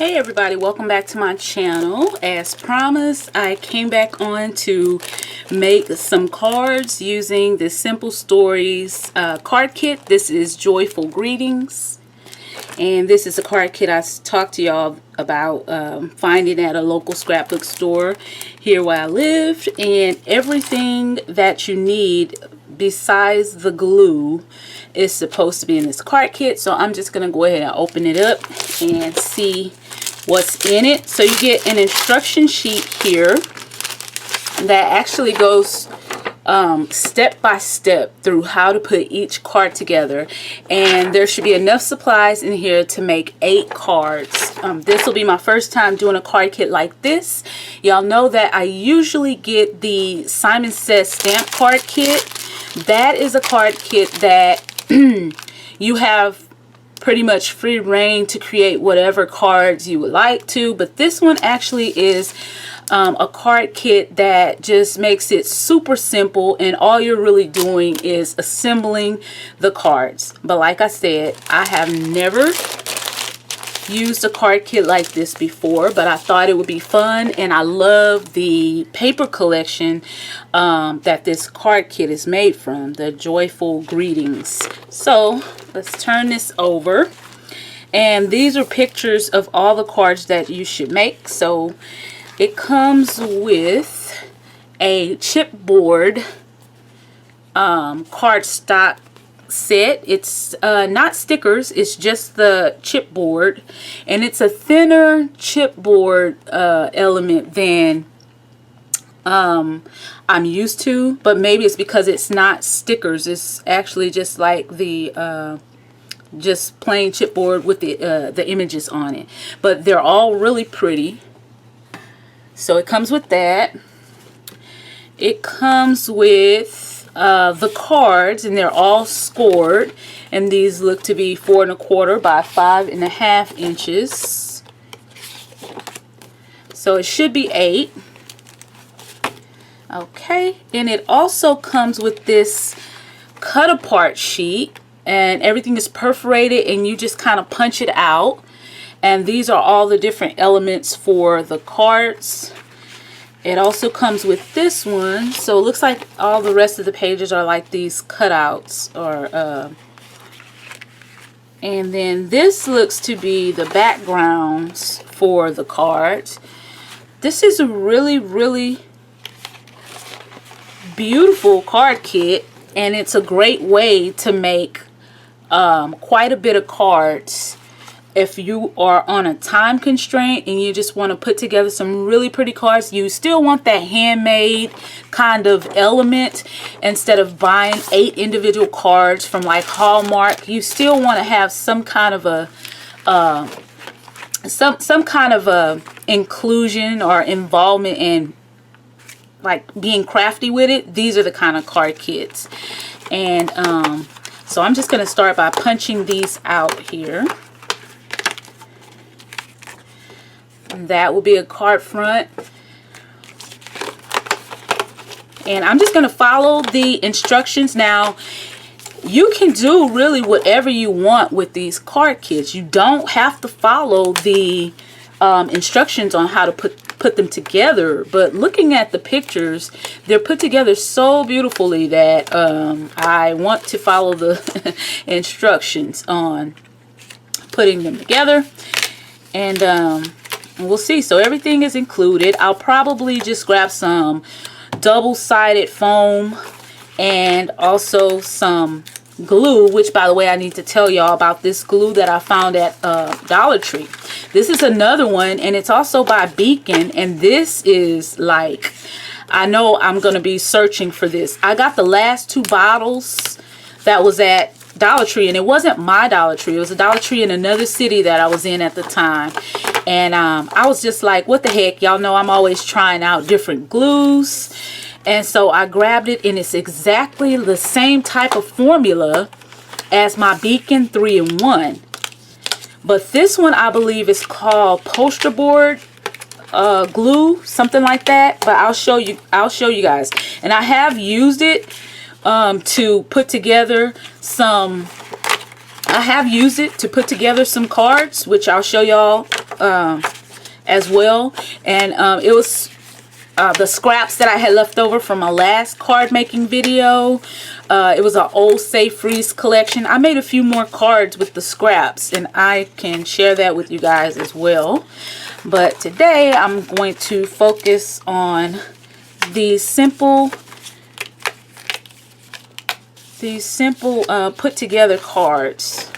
Hey everybody, welcome back to my channel. As promised, I came back on to make some cards using the Simple Stories card kit. This is Joyful Greetings, and this is a card kit I talked to y'all about finding at a local scrapbook store here where I lived, and everything that you need besides the glue is supposed to be in this card kit. So I'm just going to go ahead and open it up and see what's in it. So you get an instruction sheet here that actually goes step by step through how to put each card together, and there should be enough supplies in here to make 8 cards. This will be my first time doing a card kit like this. Y'all know that I usually get the Simon Says stamp card kit. That is a card kit that you have pretty much free reign to create whatever cards you would like to, but this one actually is a card kit that just makes it super simple, and all you're really doing is assembling the cards. But like I said, I have never used a card kit like this before, but I thought it would be fun, and I love the paper collection that this card kit is made from, the Joyful Greetings. So let's turn this over, and these are pictures of all the cards that you should make. So it comes with a chipboard cardstock set. It's not stickers, it's just the chipboard, and it's a thinner chipboard element than I'm used to, but maybe it's because it's not stickers. It's actually just like the just plain chipboard with the images on it, but they're all really pretty. So it comes with that. It comes with the cards, and they're all scored, and these look to be 4 1/4 by 5.5 inches. So it should be 8. Okay, and it also comes with this cut apart sheet, and everything is perforated, and you just kind of punch it out. And these are all the different elements for the cards. It also comes with this one, so it looks like all the rest of the pages are like these cutouts, or and then this looks to be the backgrounds for the cards. This is a really beautiful card kit, and it's a great way to make quite a bit of cards if you are on a time constraint and you just want to put together some really pretty cards. You still want that handmade kind of element. Instead of buying 8 individual cards from like Hallmark, you still want to have some kind of a some kind of a inclusion or involvement in like being crafty with it. These are the kind of card kits. And so I'm just going to start by punching these out here. And that will be a card front, and I'm just going to follow the instructions. Now you can do really whatever you want with these card kits. You don't have to follow the instructions on how to put them together, but looking at the pictures, they're put together so beautifully that I want to follow the instructions on putting them together. And we'll see. So everything is included. I'll probably just grab some double-sided foam and also some glue, which by the way, I need to tell y'all about this glue that I found at Dollar Tree. This is another one, and it's also by Beacon, and this is like, I know I'm going to be searching for this. I got the last 2 bottles that was at Dollar Tree, and it wasn't my Dollar Tree. It was a Dollar Tree in another city that I was in at the time. And I was just like, what the heck? Y'all know I'm always trying out different glues. And so I grabbed it, and it's exactly the same type of formula as my Beacon 3-in-1. But this one I believe is called poster board glue, something like that. But I'll show you guys. And I have used it to put together some cards, which I'll show y'all as well. And it was the scraps that I had left over from my last card making video. It was an old Safe Freeze collection. I made a few more cards with the scraps, and I can share that with you guys as well. But today I'm going to focus on these simple put together cards.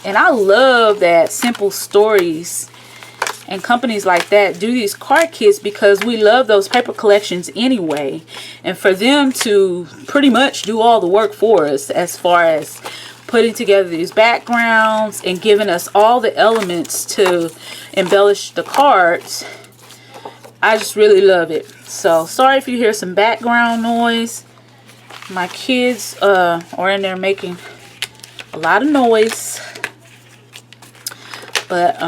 And I love that Simple Stories and companies like that do these card kits, because we love those paper collections anyway. And for them to pretty much do all the work for us as far as putting together these backgrounds and giving us all the elements to embellish the cards, I just really love it. So sorry if you hear some background noise. My kids are in there making a lot of noise. But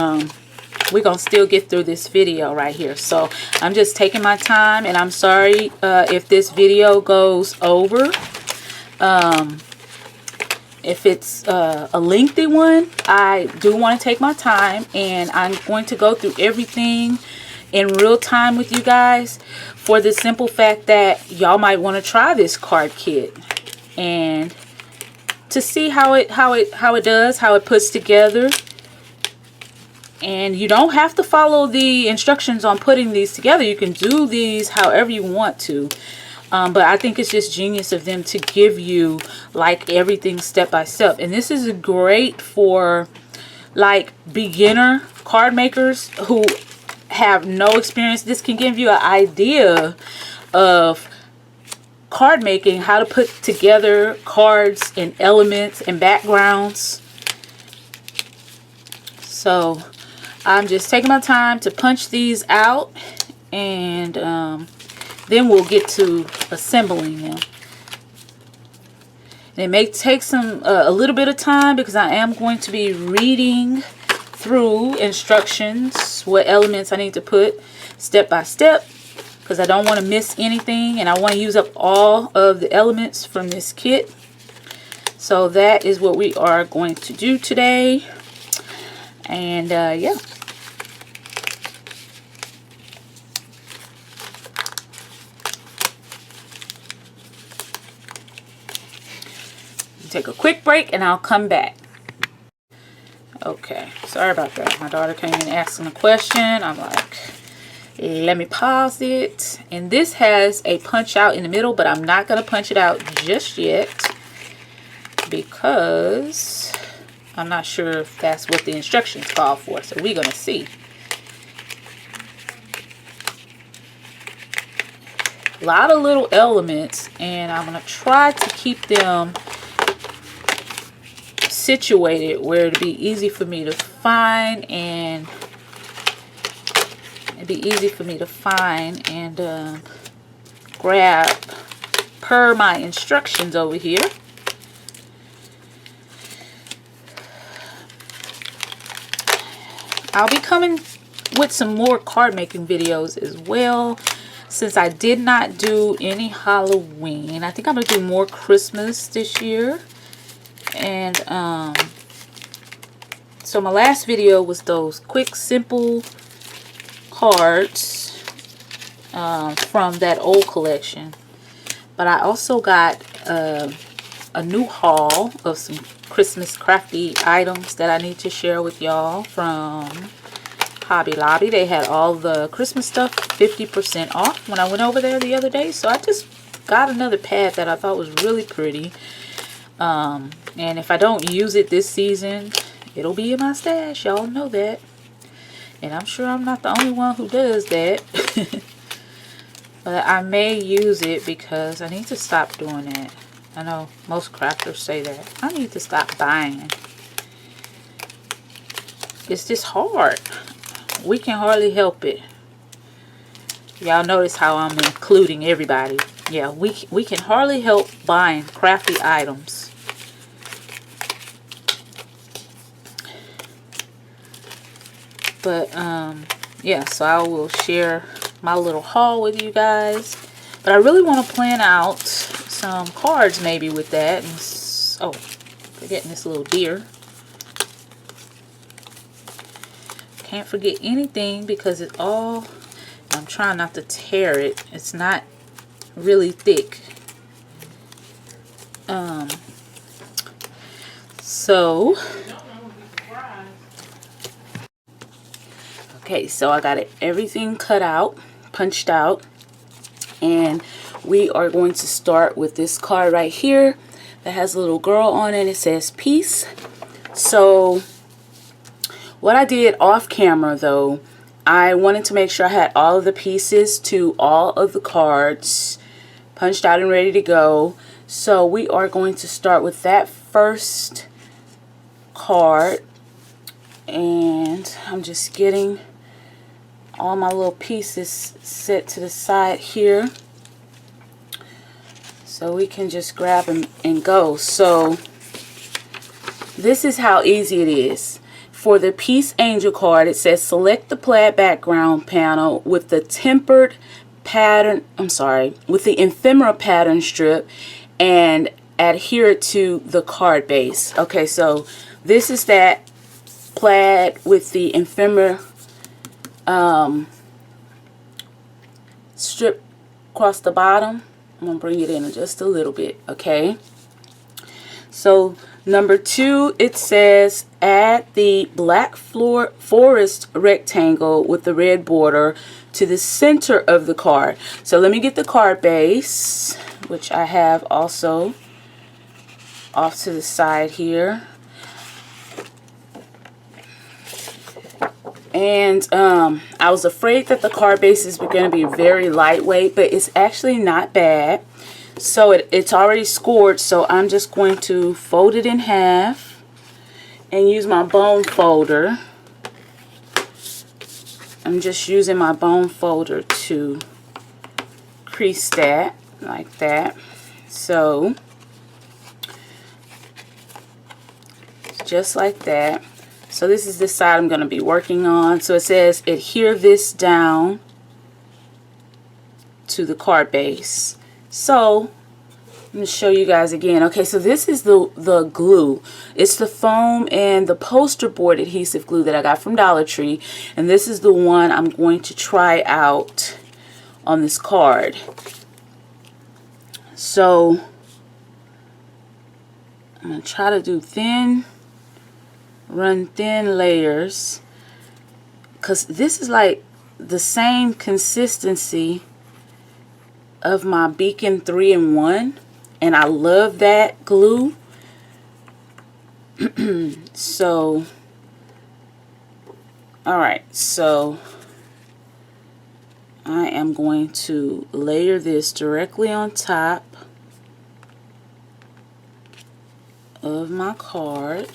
we're going to still get through this video right here. So I'm just taking my time, and I'm sorry if this video goes over. If it's a lengthy one, I do want to take my time, and I'm going to go through everything in real time with you guys, for the simple fact that y'all might want to try this card kit and to see how it does, how it puts together. And you don't have to follow the instructions on putting these together. You can do these however you want to. But I think it's just genius of them to give you like everything step by step. And this is great for like beginner card makers who have no experience. This can give you an idea of card making, how to put together cards and elements and backgrounds. So I'm just taking my time to punch these out, and then we'll get to assembling them. And it may take a little bit of time, because I am going to be reading through instructions, what elements I need to put step by step, because I don't want to miss anything, and I want to use up all of the elements from this kit. So that is what we are going to do today. And yeah. Take a quick break and I'll come back. Okay, sorry about that. My daughter came in asking a question. I'm like, let me pause it. And this has a punch out in the middle, but I'm not going to punch it out just yet, because I'm not sure if that's what the instructions call for. So we're going to see. A lot of little elements, and I'm going to try to keep them situated where it'd be easy for me to find, and grab per my instructions over here. I'll be coming with some more card making videos as well, since I did not do any Halloween. I think I'm gonna do more Christmas this year. And so my last video was those quick, simple cards from that old collection. But I also got a new haul of some Christmas crafty items that I need to share with y'all from Hobby Lobby. They had all the Christmas stuff 50% off when I went over there the other day. So I just got another pad that I thought was really pretty. And if I don't use it this season, it'll be in my stash. Y'all know that. And I'm sure I'm not the only one who does that. But I may use it, because I need to stop doing that. I know most crafters say that. I need to stop buying. It's just hard. We can hardly help it. Y'all notice how I'm including everybody. Yeah, we can hardly help buying crafty items. But yeah, so I will share my little haul with you guys. But I really want to plan out some cards maybe with that. And forgetting this little deer. can't forget anything because it all, I'm trying not to tear it. It's not really thick. So okay, so I got everything cut out, punched out, and we are going to start with this card right here that has a little girl on it. It says peace. So what I did off camera though, I wanted to make sure I had all of the pieces to all of the cards punched out and ready to go. So we are going to start with that first card, and I'm just getting all my little pieces set to the side here so we can just grab them and go. So this is how easy it is. For the Peace Angel card, it says select the plaid background panel with the tempered pattern, with the ephemera pattern strip and adhere it to the card base. Okay, so this is that plaid with the ephemera strip across the bottom. I'm going to bring it in just a little bit, okay? So number 2, it says add the black forest rectangle with the red border to the center of the card. So let me get the card base, which I have also off to the side here. And I was afraid that the card bases were going to be very lightweight, but it's actually not bad. So it's already scored, so I'm just going to fold it in half and use my bone folder. I'm just using my bone folder to crease that like that. So just like that. So this is the side I'm going to be working on. So it says adhere this down to the card base. So I'm going to show you guys again. Okay, so this is the glue. It's the foam and the poster board adhesive glue that I got from Dollar Tree. And this is the one I'm going to try out on this card. So I'm going to try to do run thin layers, because this is like the same consistency of my Beacon 3-in-1, and I love that glue. So alright, so I am going to layer this directly on top of my card.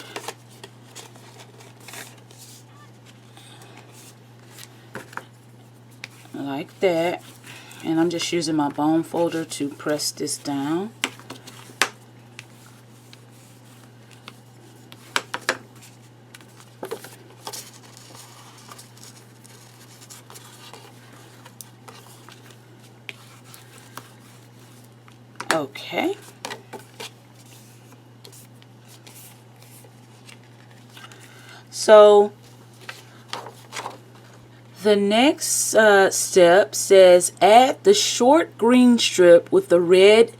Like that, and I'm just using my bone folder to press this down. Okay. So the next step says add the short green strip with the red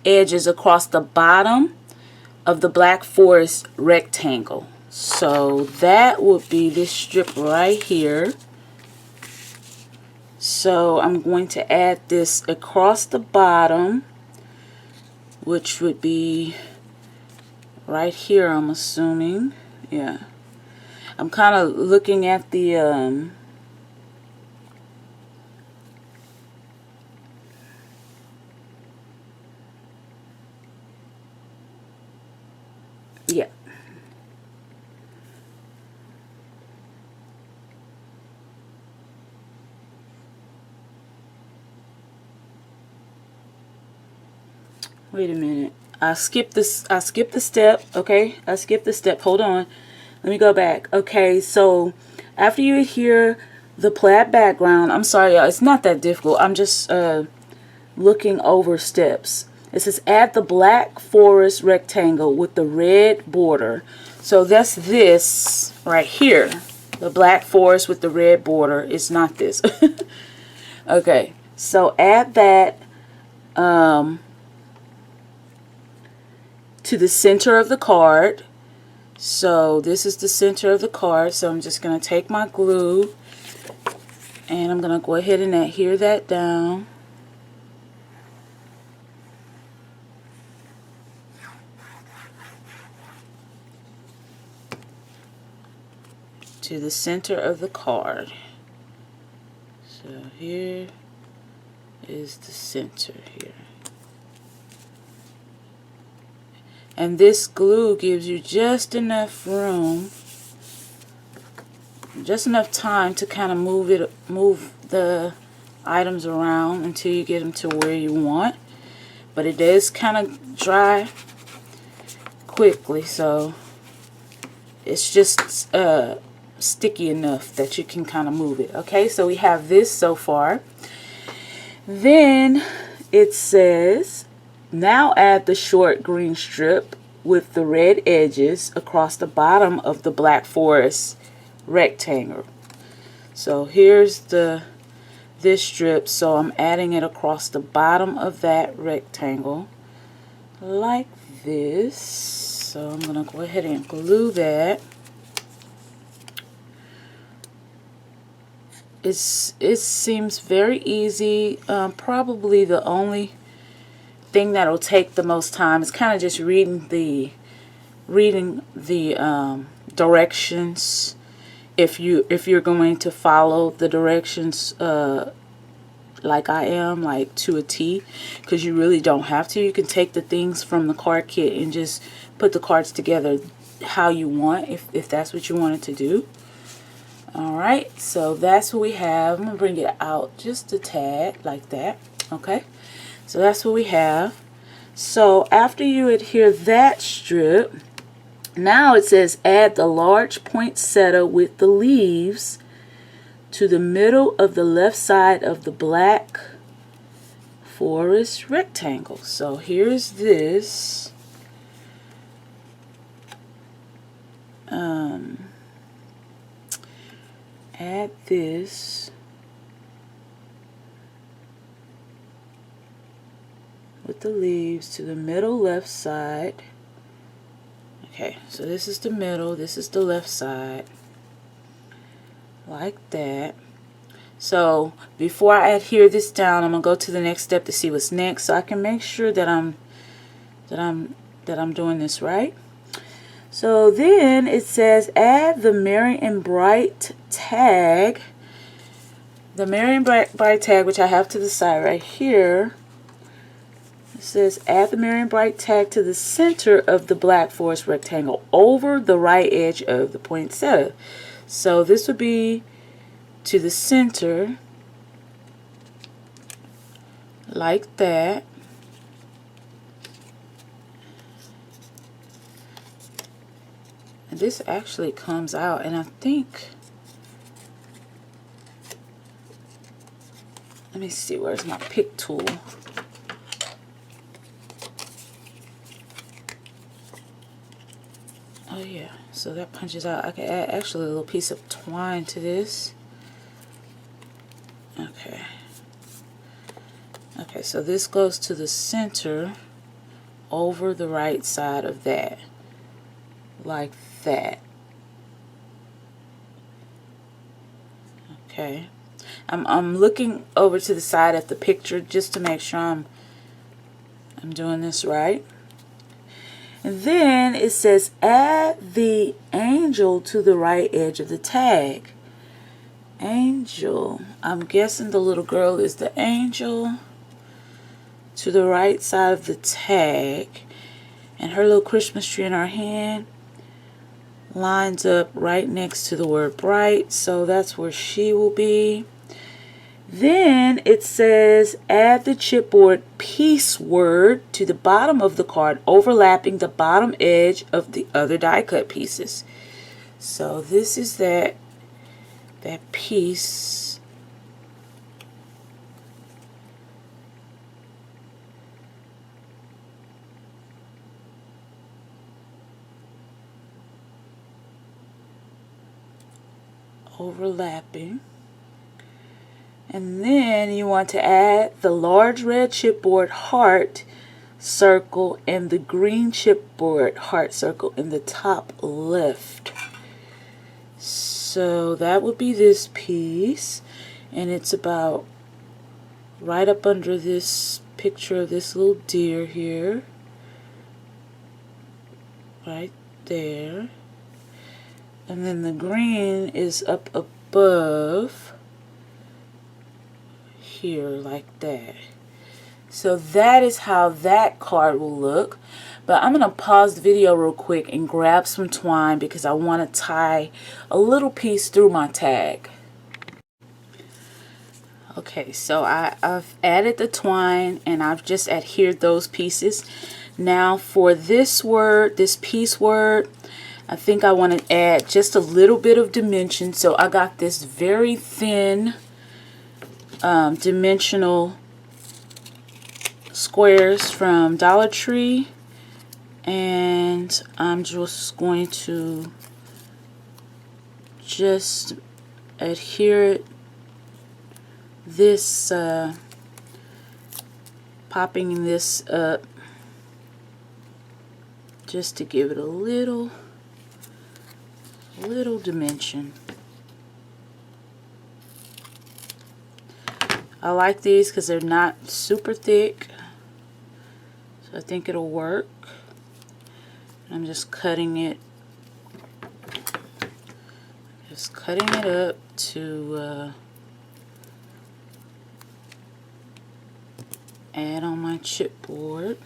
edges across the bottom of the black forest rectangle. So that would be this strip right here. So I'm going to add this across the bottom, which would be right here, I'm assuming. Yeah. I'm kind of looking at the yeah. Wait a minute. I skipped the step, okay? I skipped the step. Hold on. Let me go back. Okay, so after you adhere the plaid background, I'm sorry, y'all, it's not that difficult. I'm just looking over steps. It says add the black forest rectangle with the red border. So that's this right here. The black forest with the red border is not this. Okay, so add that to the center of the card. So this is the center of the card. So I'm just going to take my glue and I'm going to go ahead and adhere that down. To the center of the card. So here is the center here. And this glue gives you just enough room, just enough time to kind of move the items around until you get them to where you want. But it does kind of dry quickly, so it's just sticky enough that you can kind of move it. Okay, so we have this so far. Then it says, now add the short green strip with the red edges across the bottom of the black forest rectangle. So here's this strip, so I'm adding it across the bottom of that rectangle like this. So I'm going to go ahead and glue that. It seems very easy. Probably the only thing that'll take the most time is kind of just reading the directions. If you're going to follow the directions like I am, like to a T, because you really don't have to. You can take the things from the card kit and just put the cards together how you want, if that's what you wanted to do. Alright, so that's what we have. I'm going to bring it out just a tad like that. Okay, so that's what we have. So after you adhere that strip, now it says add the large poinsettia with the leaves to the middle of the left side of the black forest rectangle. So here's this. Add this with the leaves to the middle left side. Okay, so this is the middle, this is the left side, like that. So before I adhere this down, I'm gonna go to the next step to see what's next, so I can make sure that I'm doing this right. So then it says add the Merry and Bright tag. The Merry and Bright tag, which I have to the side right here. It says add the Merry and Bright tag to the center of the black forest rectangle over the right edge of the poinsettia. So this would be to the center like that. And this actually comes out, and I think, let me see, where's my pick tool? Oh yeah, so that punches out. I can add actually a little piece of twine to this. Okay. Okay, so this goes to the center over the right side of that, like that. Okay, I'm looking over to the side at the picture just to make sure I'm doing this right. And then it says add the angel to the right edge of the tag. Angel, I'm guessing the little girl is the angel, to the right side of the tag, and her little Christmas tree in her hand lines up right next to the word bright, so that's where she will be. Then it says add the chipboard piece word to the bottom of the card, overlapping the bottom edge of the other die cut pieces. So this is that piece. overlapping. And then you want to add the large red chipboard heart circle and the green chipboard heart circle in the top left. So that would be this piece, and it's about right up under this picture of this little deer here, right there. And then the green is up above here like that. So that is how that card will look. But I'm going to pause the video real quick and grab some twine because I want to tie a little piece through my tag. Okay, so I've added the twine and I've just adhered those pieces. Now for this word, this piece word, I think I want to add just a little bit of dimension. So I got this very thin dimensional squares from Dollar Tree. And I'm just going to just adhere this, popping this up just to give it a little dimension. I like these because they're not super thick, so I think it'll work. I'm just cutting it up to add on my chipboard.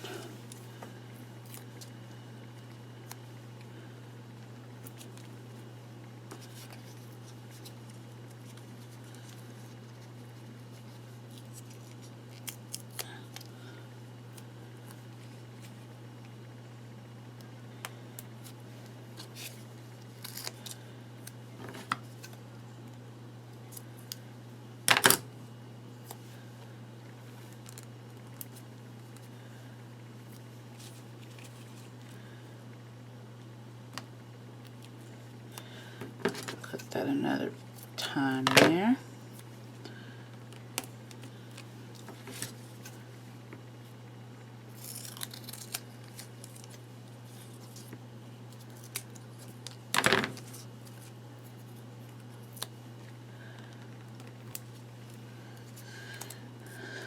Cut that another time there.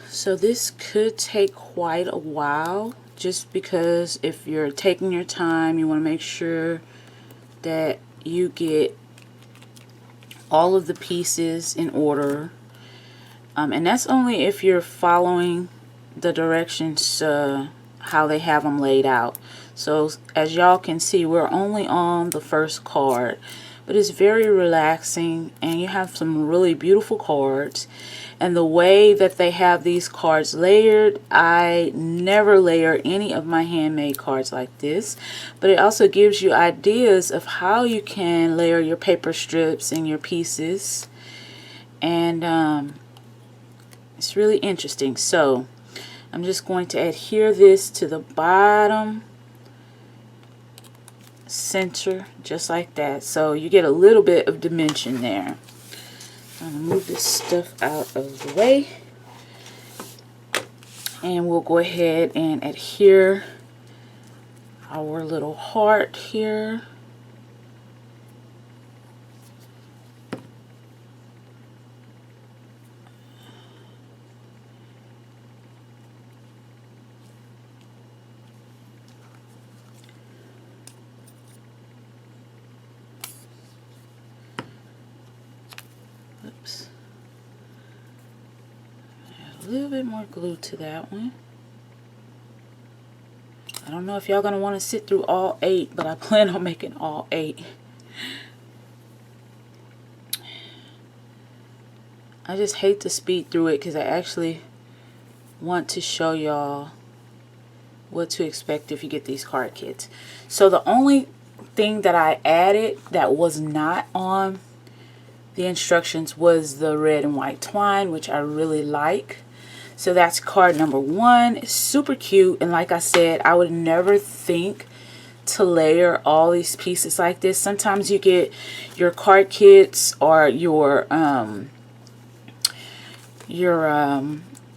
So this could take quite a while, just because if you're taking your time, you want to make sure that you get all of the pieces in order, and that's only if you're following the directions how they have them laid out. So as y'all can see, we're only on the first card, but it's very relaxing and you have some really beautiful cards. And the way that they have these cards layered, I never layer any of my handmade cards like this, but it also gives you ideas of how you can layer your paper strips and your pieces, and it's really interesting. So I'm just going to adhere this to the bottom center just like that, so you get a little bit of dimension there. I'm going to move this stuff out of the way, and we'll go ahead and adhere our little heart here. Oops. Add a little bit more glue to that one. I don't know if y'all gonna want to sit through all 8, but I plan on making all 8. I just hate to speed through it because I actually want to show y'all what to expect if you get these card kits. So the only thing that I added that was not on the instructions was the red and white twine, which I really like. So that's card number 1. It's super cute, and like I said, I would never think to layer all these pieces like this. Sometimes you get your card kits or your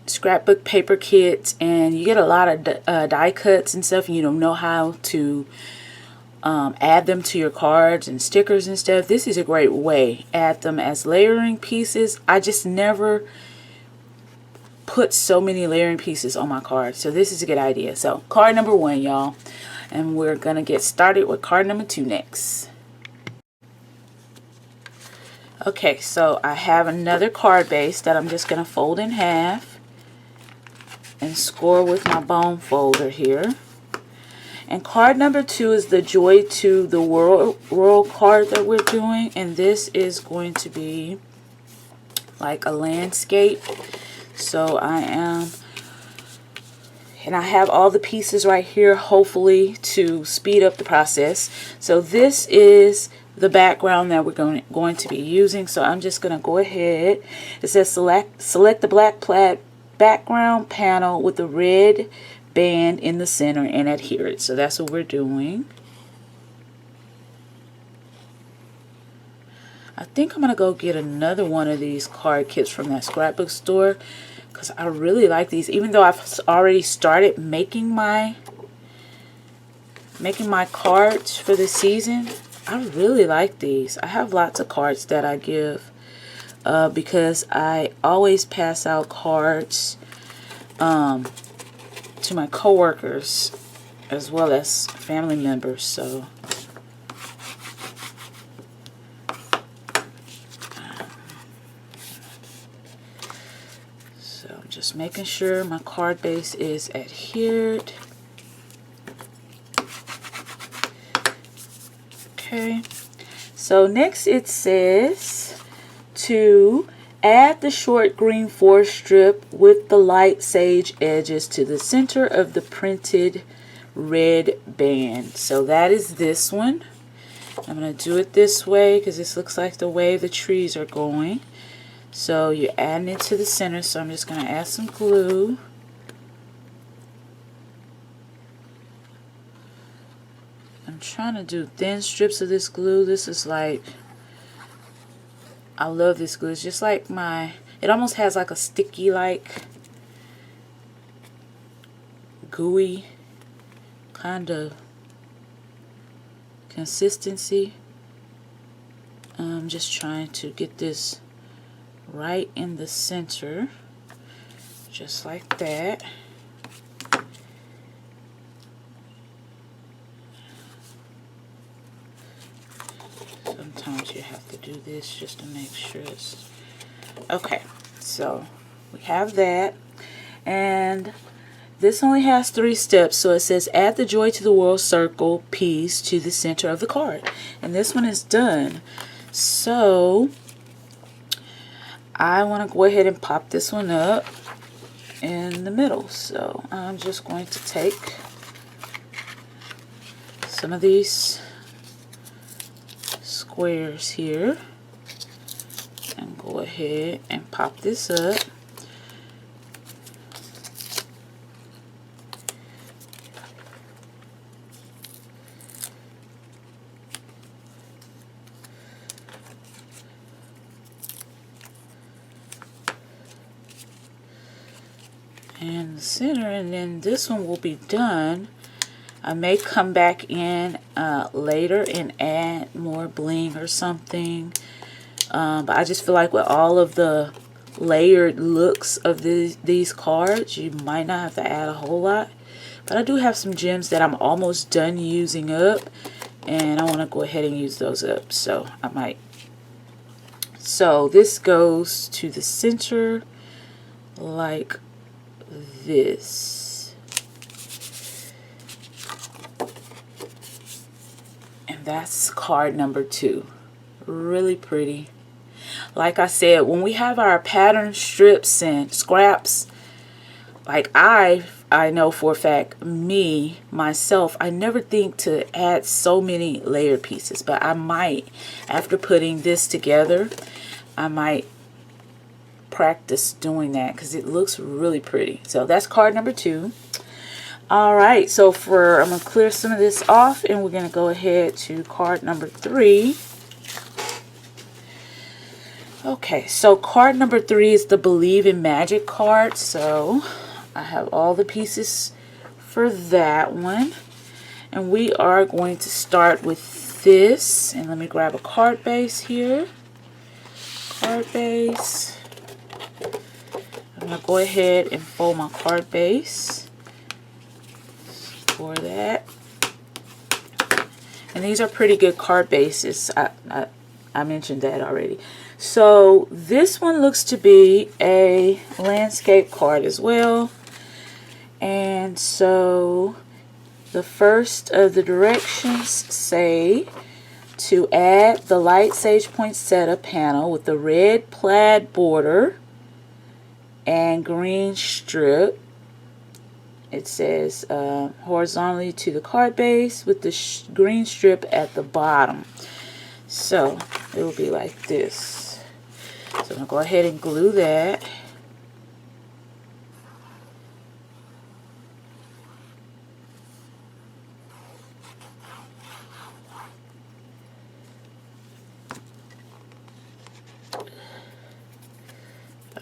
scrapbook paper kits, and you get a lot of die cuts and stuff, and you don't know how to add them to your cards and stickers and stuff. This is a great way. Add them as layering pieces. I just never put so many layering pieces on my cards, so this is a good idea. So card number 1, y'all, and we're gonna get started with card number 2 next. Okay, so I have another card base that I'm just gonna fold in half and score with my bone folder here. And card number 2 is the Joy to the World card that we're doing, and this is going to be like a landscape. So I have all the pieces right here, hopefully to speed up the process. So this is the background that we're going to be using. So I'm just going to go ahead. It says select the black plaid background panel with the red band in the center and adhere it. So that's what we're doing. I think I'm going to go get another one of these card kits from that scrapbook store, because I really like these. Even though I've already started making my cards for the season, I really like these. I have lots of cards that I give because I always pass out cards to my coworkers as well as family members. So I'm just making sure my card base is adhered. Okay, so next it says to add the short green forest strip with the light sage edges to the center of the printed red band. So that is this one. I'm going to do it this way because this looks like the way the trees are going. So you're adding it to the center, so I'm just going to add some glue. I'm trying to do thin strips of this glue. This is like, I love this glue. It's just like it almost has like a sticky, like gooey kind of consistency. I'm just trying to get this right in the center, just like that. Sometimes you have to do this just to make sure it's okay. So we have that, and this only has 3 steps. So it says add the Joy to the World circle piece to the center of the card, and this one is done. So I want to go ahead and pop this one up in the middle. So I'm just going to take some of these squares here and go ahead and pop this up. And the center, and then this one will be done. I may come back in later and add more bling or something, but I just feel like with all of the layered looks of these cards, you might not have to add a whole lot. But I do have some gems that I'm almost done using up, and I want to go ahead and use those up, so I might. So this goes to the center like this, and that's card number 2. Really pretty. Like I said, when we have our pattern strips and scraps, like I know for a fact, myself, I never think to add so many layered pieces, but I might, after putting this together, I might practice doing that because it looks really pretty. So that's card number 2. Alright, so I'm going to clear some of this off, and we're going to go ahead to card number 3. Okay, so card number 3 is the Believe in Magic card. So I have all the pieces for that one. And we are going to start with this. And let me grab a card base here. Card base. I'm going to go ahead and fold my card base for that. And these are pretty good card bases. I mentioned that already. So this one looks to be a landscape card as well. And so the first of the directions say to add the light sage poinsettia panel with the red plaid border and green strip. It says horizontally to the card base with the green strip at the bottom. So it will be like this. So I'm going to go ahead and glue that.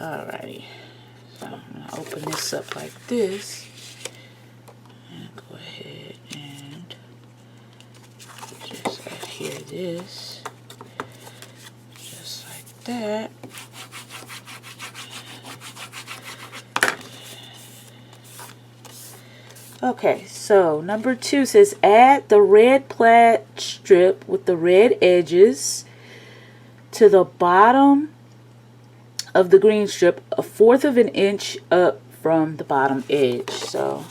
Alrighty. So I'm going to open this up like this. And go ahead and just adhere this. Just like that. Okay, so number 2 says add the red plaid strip with the red edges to the bottom of the green strip, 1/4 of an inch up from the bottom edge. So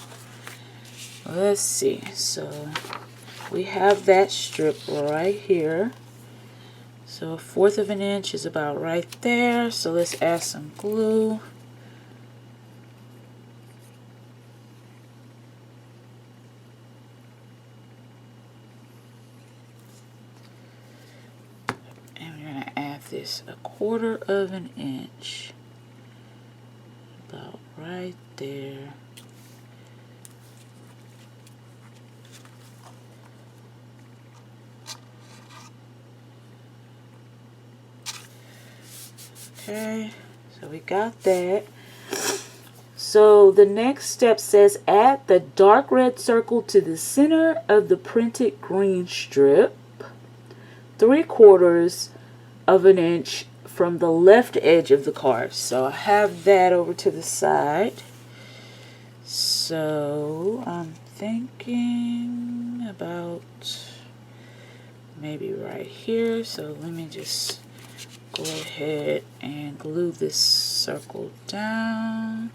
let's see. So we have that strip right here. So 1/4 of an inch is about right there. So let's add some glue. This 1/4 of an inch, about right there. Okay, so we got that. So the next step says add the dark red circle to the center of the printed green strip, 3/4 of an inch from the left edge of the card. So I have that over to the side. So I'm thinking about maybe right here. So let me just go ahead and glue this circle down.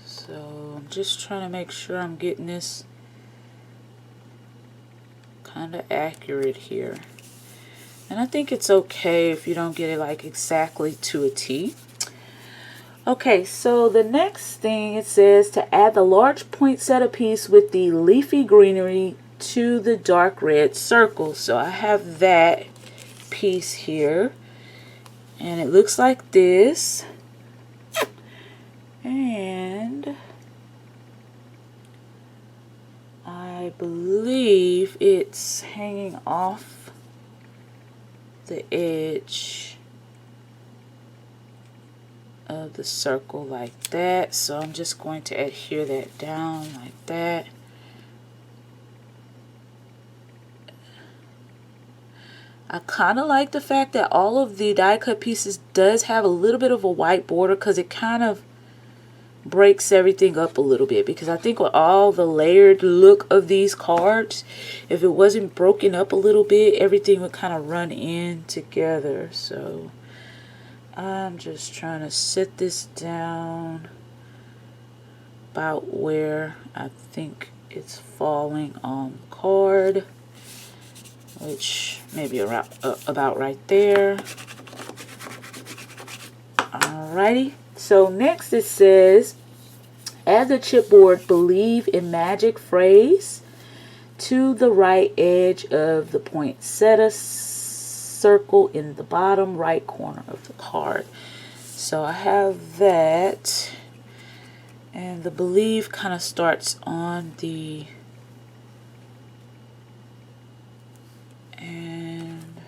So I'm just trying to make sure I'm getting this kind of accurate here, and I think it's okay if you don't get it like exactly to a T. Okay, so the next thing it says to add the large poinsettia piece with the leafy greenery to the dark red circle. So I have that piece here, and it looks like this, and I believe it's hanging off the edge of the circle like that. So I'm just going to adhere that down like that. I kind of like the fact that all of the die cut pieces does have a little bit of a white border, because it kind of breaks everything up a little bit, because I think with all the layered look of these cards, if it wasn't broken up a little bit, everything would kind of run in together. So I'm just trying to set this down about where I think it's falling on the card, which maybe around about right there. Alrighty. So next it says, add the chipboard Believe in Magic phrase to the right edge of the poinsettia circle in the bottom right corner of the card. So I have that, and the believe kind of starts on the and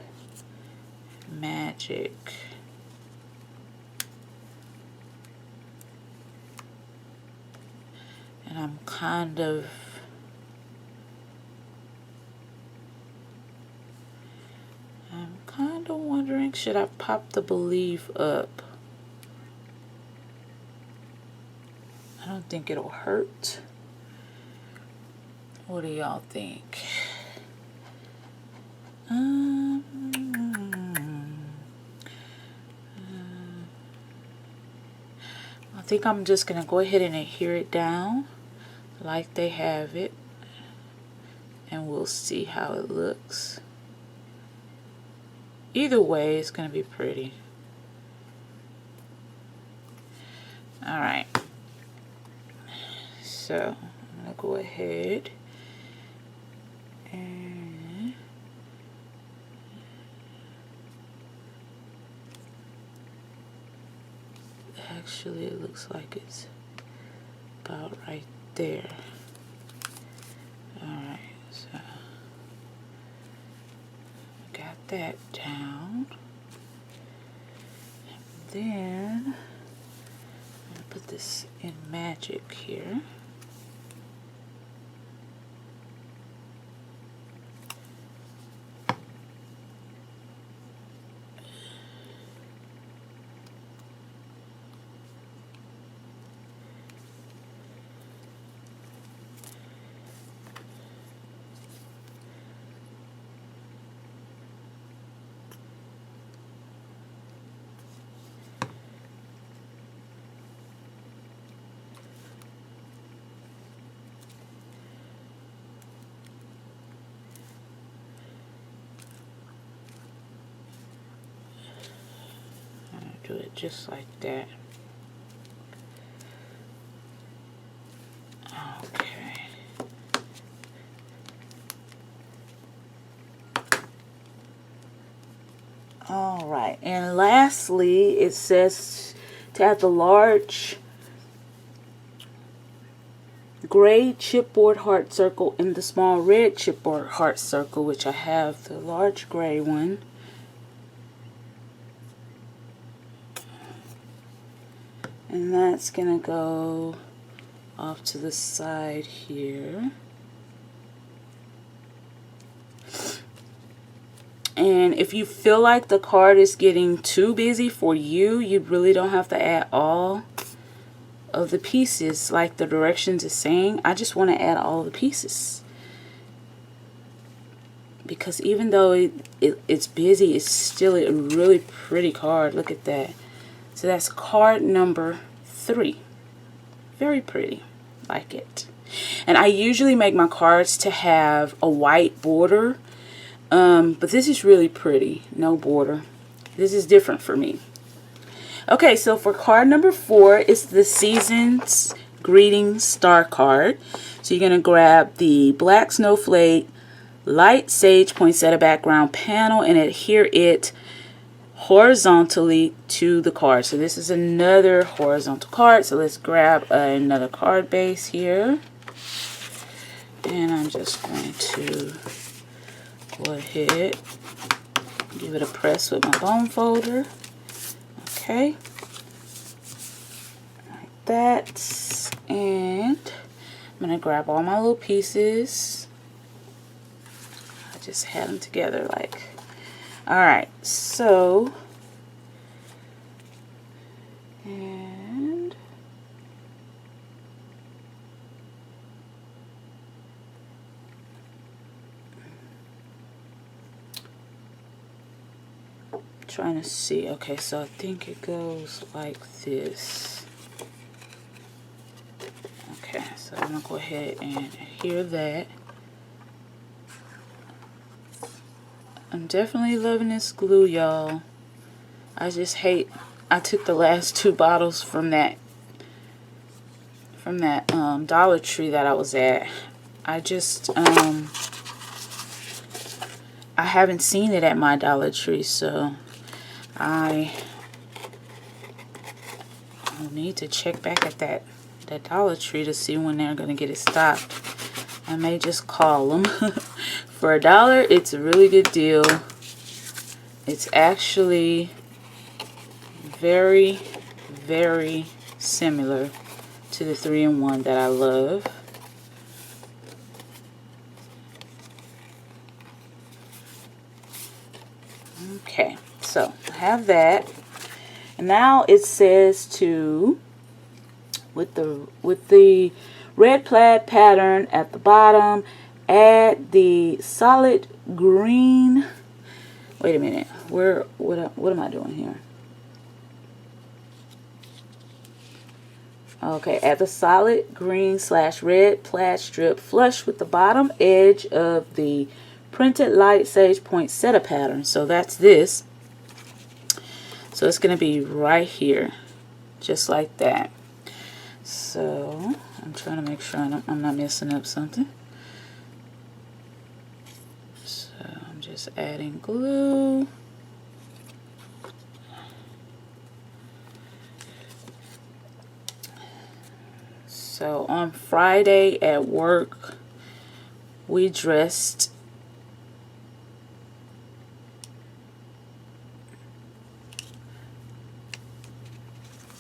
magic. And I'm kind of wondering, should I pop the believe up? I don't think it'll hurt. What do y'all think? I think I'm just gonna go ahead and adhere it down like they have it, and we'll see how it looks. Either way, it's gonna be pretty. Alright, so I'm gonna go ahead and actually it looks like it's about right there. Alright, so got that down. And then I'm gonna put this in magic here. Do it just like that. Okay. All right, and lastly, it says to add the large gray chipboard heart circle and the small red chipboard heart circle, which I have the large gray one. And that's gonna go off to the side here. And if you feel like the card is getting too busy for you, you really don't have to add all of the pieces like the directions is saying. I just want to add all the pieces, because even though it's busy, it's still a really pretty card. Look at that. So that's card number 3. Very pretty. Like it. And I usually make my cards to have a white border. But this is really pretty. No border. This is different for me. Okay, so for card number 4, it's the Season's Greetings Star card. So you're going to grab the black snowflake, light sage poinsettia background panel and adhere it horizontally to the card. So this is another horizontal card. So let's grab another card base here. And I'm just going to go ahead, give it a press with my bone folder. Okay. Like that. And I'm going to grab all my little pieces. I just had them together like. Alright, so, and trying to see. Okay, so I think it goes like this. Okay, so I'm going to go ahead and adhere that. I'm definitely loving this glue, y'all. I just hate, I took the last 2 bottles from that Dollar Tree that I was at. I just I haven't seen it at my Dollar Tree, so I need to check back at that Dollar Tree to see when they're going to get it stocked. I may just call them. For $1, it's a really good deal. It's actually very, very similar to the 3-in-1 that I love. Okay, so I have that. And now it says to, with the red plaid pattern at the bottom, add the solid green. Wait a minute. What am I doing here? Okay, add the solid green / red plaid strip flush with the bottom edge of the printed light sage poinsettia pattern. So that's this. So it's going to be right here, just like that. So I'm trying to make sure I'm not messing up something. So I'm just adding glue. So on Friday at work, we dressed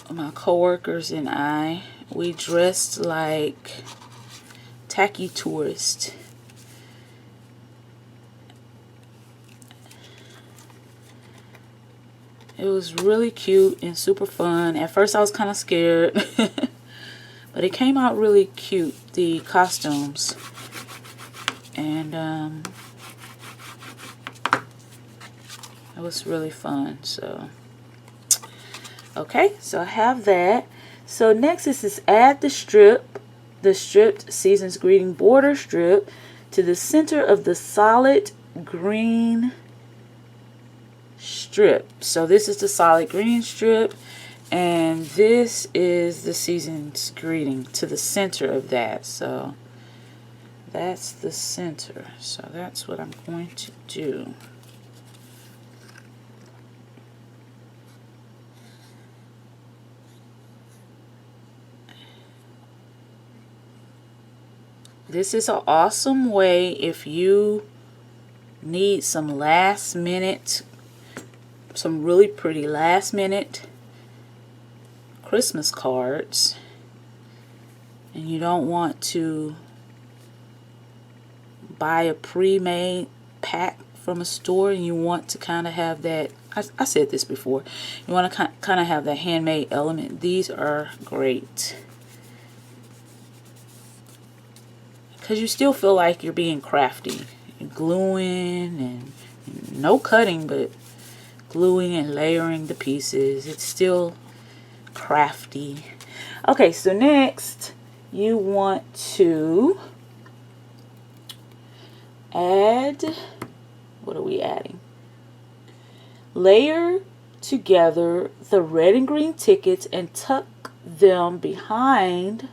my coworkers and we dressed like tacky tourists. It was really cute and super fun. At first I was kind of scared, but it came out really cute, the costumes. And it was really fun. So okay, so I have that. So next is add the stripped Season's Greeting border strip to the center of the solid green strip. So this is the solid green strip, and this is the Season's Greeting to the center of that. So that's the center. So that's what I'm going to do. This is an awesome way if you need some really pretty last minute Christmas cards, and you don't want to buy a pre-made pack from a store, and you want to kind of have that, I said this before, you want to kind of have that handmade element. These are great, because you still feel like you're being crafty. You're gluing and no cutting, but gluing and layering the pieces. It's still crafty. Okay, so next you want to add, what are we adding? Layer together the red and green tickets and tuck them behind.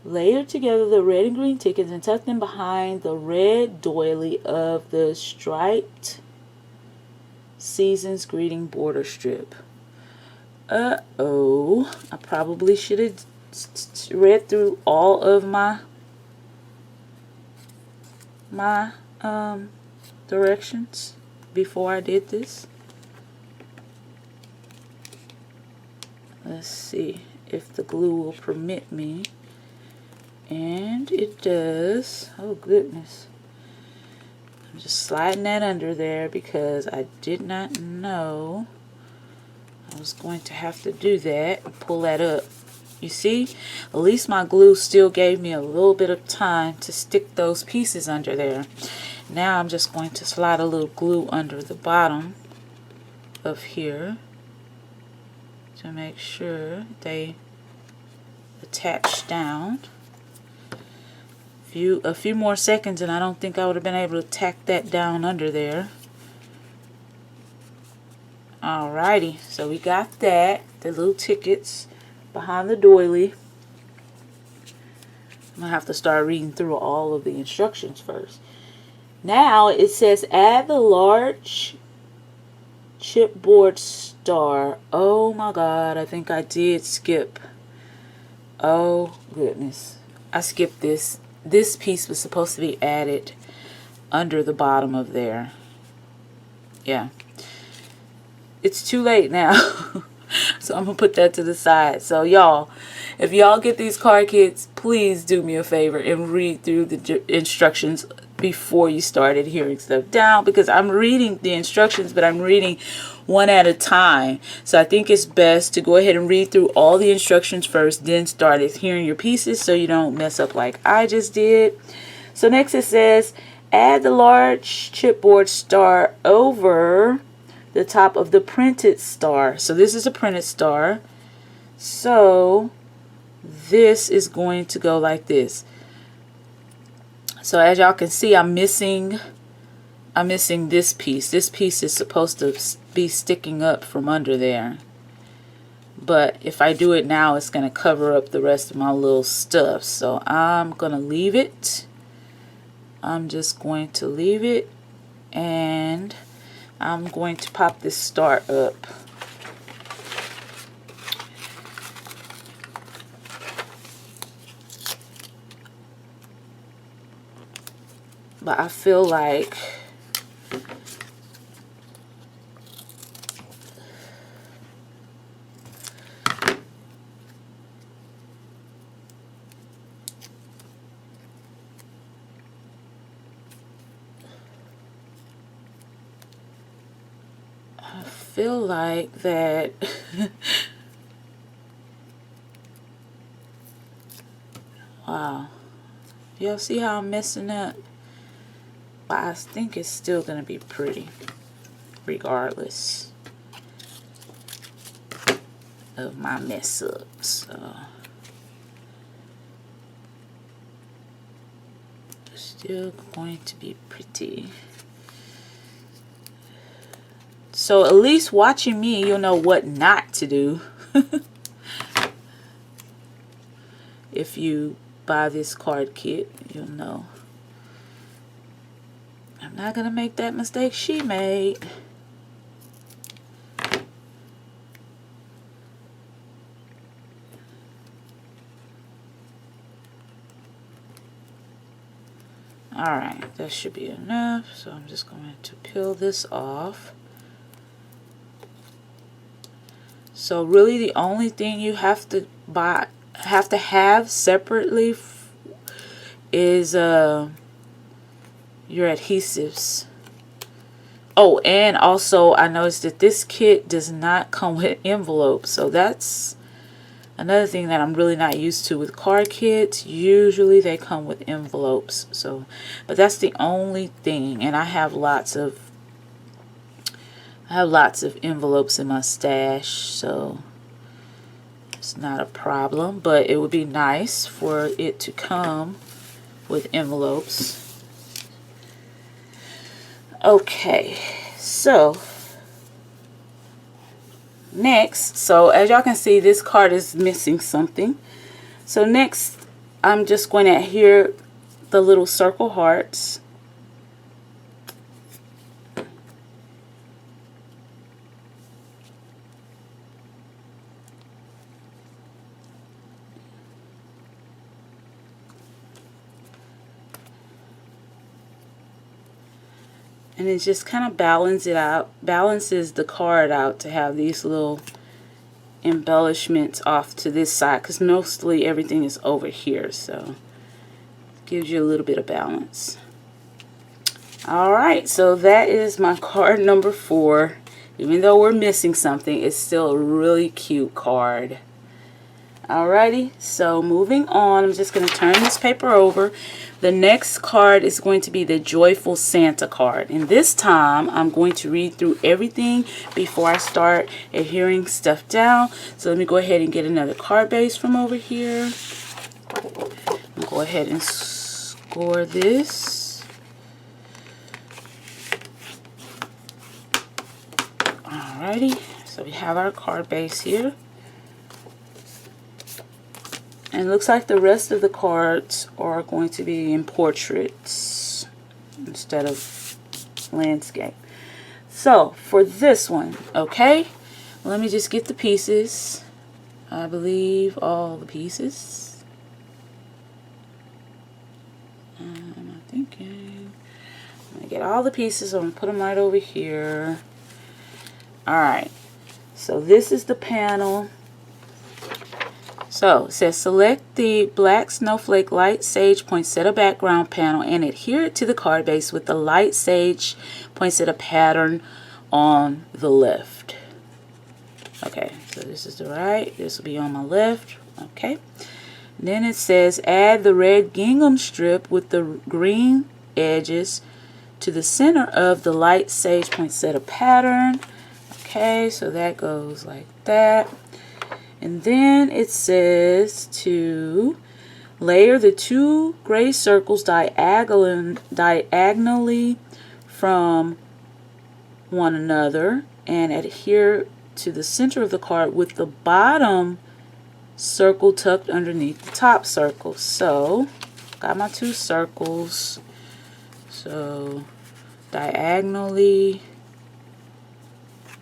Layer together the red and green tickets and tuck them behind the red doily of the striped Season's Greeting border strip. Uh-oh. I probably should have read through all of my directions before I did this. Let's see if the glue will permit me. And it does. Oh goodness. I'm just sliding that under there because I did not know I was going to have to do that and pull that up. You see, at least my glue still gave me a little bit of time to stick those pieces under there. Now I'm just going to slide a little glue under the bottom of here to make sure they attach down. A few more seconds and I don't think I would have been able to tack that down under there. Alrighty, so we got that, the little tickets behind the doily. I'm going to have to start reading through all of the instructions first. Now it says add the large chipboard star. Oh my God, I think I did skip. Oh goodness, I skipped this. This piece was supposed to be added under the bottom of there. Yeah, it's too late now. So I'm gonna put that to the side. So y'all, if y'all get these card kits, please do me a favor and read through the instructions before you start adhering stuff down, because I'm reading the instructions, but I'm reading one at a time. So I think it's best to go ahead and read through all the instructions first, then start adhering your pieces so you don't mess up like I just did. So next it says, add the large chipboard star over the top of the printed star. So this is a printed star. So this is going to go like this. So as y'all can see, I'm missing this piece. This piece is supposed to be sticking up from under there. But if I do it now, it's going to cover up the rest of my little stuff. So I'm going to leave it. I'm just going to leave it, and I'm going to pop this star up. But I feel like that wow, y'all see how I'm messing up? But I think it's still gonna be pretty regardless of my mess ups. So it's still going to be pretty. So at least watching me, you'll know what not to do. If you buy this card kit, you'll know. I'm not gonna make that mistake she made. Alright, that should be enough. So I'm just going to peel this off. So really the only thing you have to have separately is your adhesives. Oh, and also I noticed that this kit does not come with envelopes. So that's another thing that I'm really not used to with card kits. Usually they come with envelopes. So, but that's the only thing. And I have lots of envelopes in my stash, so it's not a problem, but it would be nice for it to come with envelopes. Okay, so next, so as y'all can see, this card is missing something. So next, I'm just going to adhere the little circle hearts. And it just kind of balances the card out to have these little embellishments off to this side, because mostly everything is over here, so it gives you a little bit of balance. Alright, so that is my card number 4. Even though we're missing something, it's still a really cute card. Alrighty, so moving on, I'm just going to turn this paper over. The next card is going to be the Joyful Santa card. And this time, I'm going to read through everything before I start adhering stuff down. So let me go ahead and get another card base from over here. I'll go ahead and score this. Alrighty, so we have our card base here. And it looks like the rest of the cards are going to be in portraits instead of landscape. So for this one, okay, Let me just get the pieces. I believe all the pieces. I'm thinking. I'm going to get all the pieces. I'm going to put them right over here. Alright. So this is the panel. So it says select the black snowflake light sage poinsettia background panel and adhere it to the card base with the light sage poinsettia pattern on the left. Okay, so this is the right, this will be on my left. Okay, then it says add the red gingham strip with the green edges to the center of the light sage poinsettia pattern. Okay, so that goes like that. And then it says to layer the two gray circles diagonally from one another and adhere to the center of the card with the bottom circle tucked underneath the top circle. So, got my two circles. So, diagonally,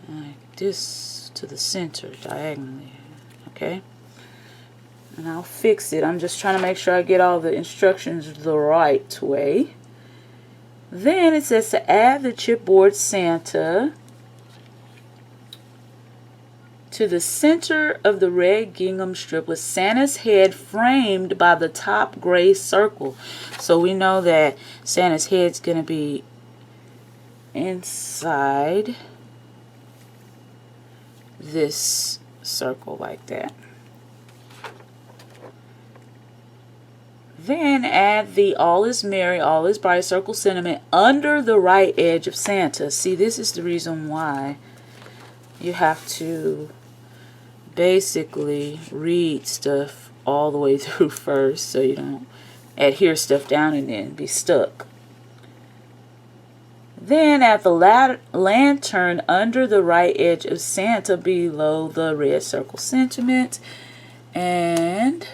like this to the center, diagonally. Okay, and I'll fix it. I'm just trying to make sure I get all the instructions the right way. Then it says to add the chipboard Santa to the center of the red gingham strip with Santa's head framed by the top gray circle. So we know that Santa's head's going to be inside this circle like that. Then add the all is merry, all is bright circle sentiment under the right edge of Santa. See, this is the reason why you have to basically read stuff all the way through first so you don't adhere stuff down and then be stuck. Then add the lantern under the right edge of Santa below the red circle sentiment. And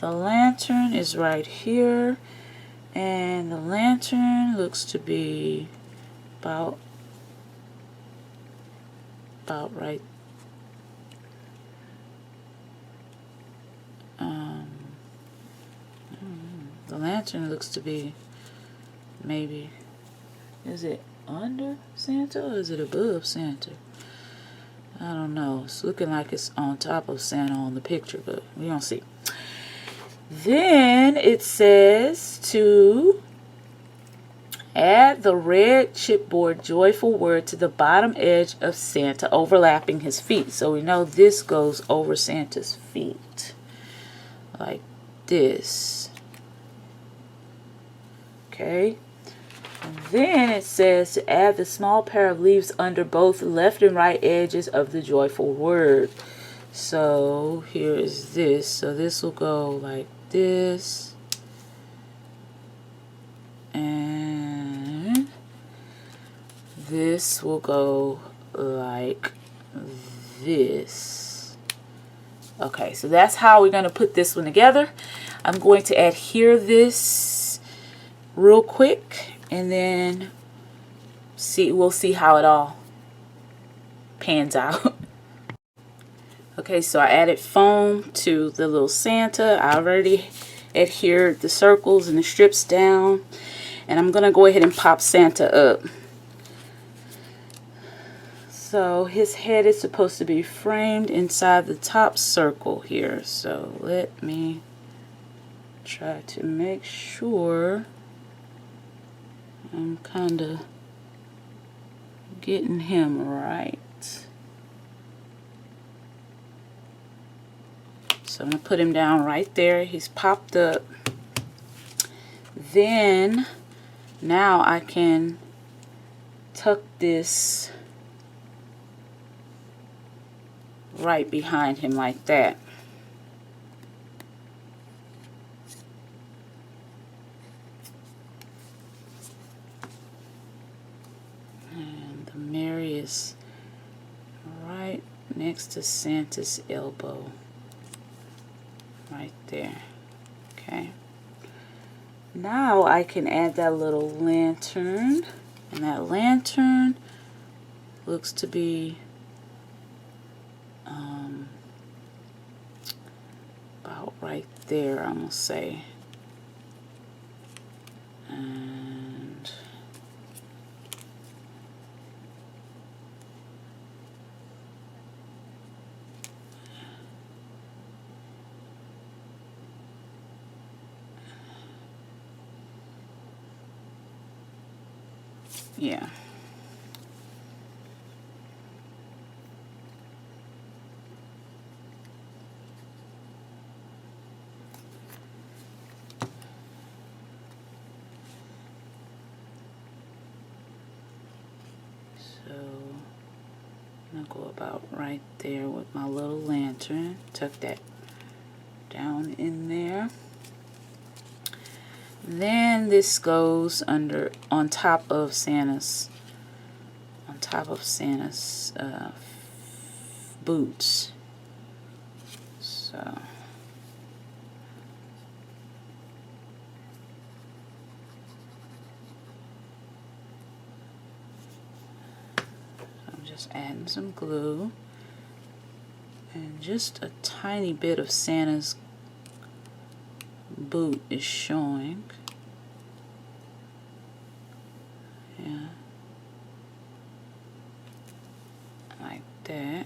the lantern is right here. And the lantern looks to be about right. The lantern looks to be maybe. Is it under Santa or is it above Santa? I don't know. It's looking like it's on top of Santa on the picture, but we don't see. Then it says to add the red chipboard joyful word to the bottom edge of Santa, overlapping his feet. So we know this goes over Santa's feet. Like this. Okay. And then it says to add the small pair of leaves under both left and right edges of the joyful word. So here is this. So this will go like this. And this will go like this. Okay, so that's how we're going to put this one together. I'm going to adhere this real quick. And then we'll see how it all pans out. Okay, so I added foam to the little Santa. I already adhered the circles and the strips down. And I'm going to go ahead and pop Santa up. So his head is supposed to be framed inside the top circle here. So let me try to make sure I'm kind of getting him right. So I'm going to put him down right there. He's popped up. Then now I can tuck this right behind him like that. Mary is right next to Santa's elbow. Right there. Okay. Now I can add that little lantern. And that lantern looks to be about right there, I'm gonna say. And yeah. So I'm gonna go about right there with my little lantern. Tuck that down in there. Then this goes under on top of Santa's boots. So I'm just adding some glue and just a tiny bit of Santa's boot is showing. Yeah, like that.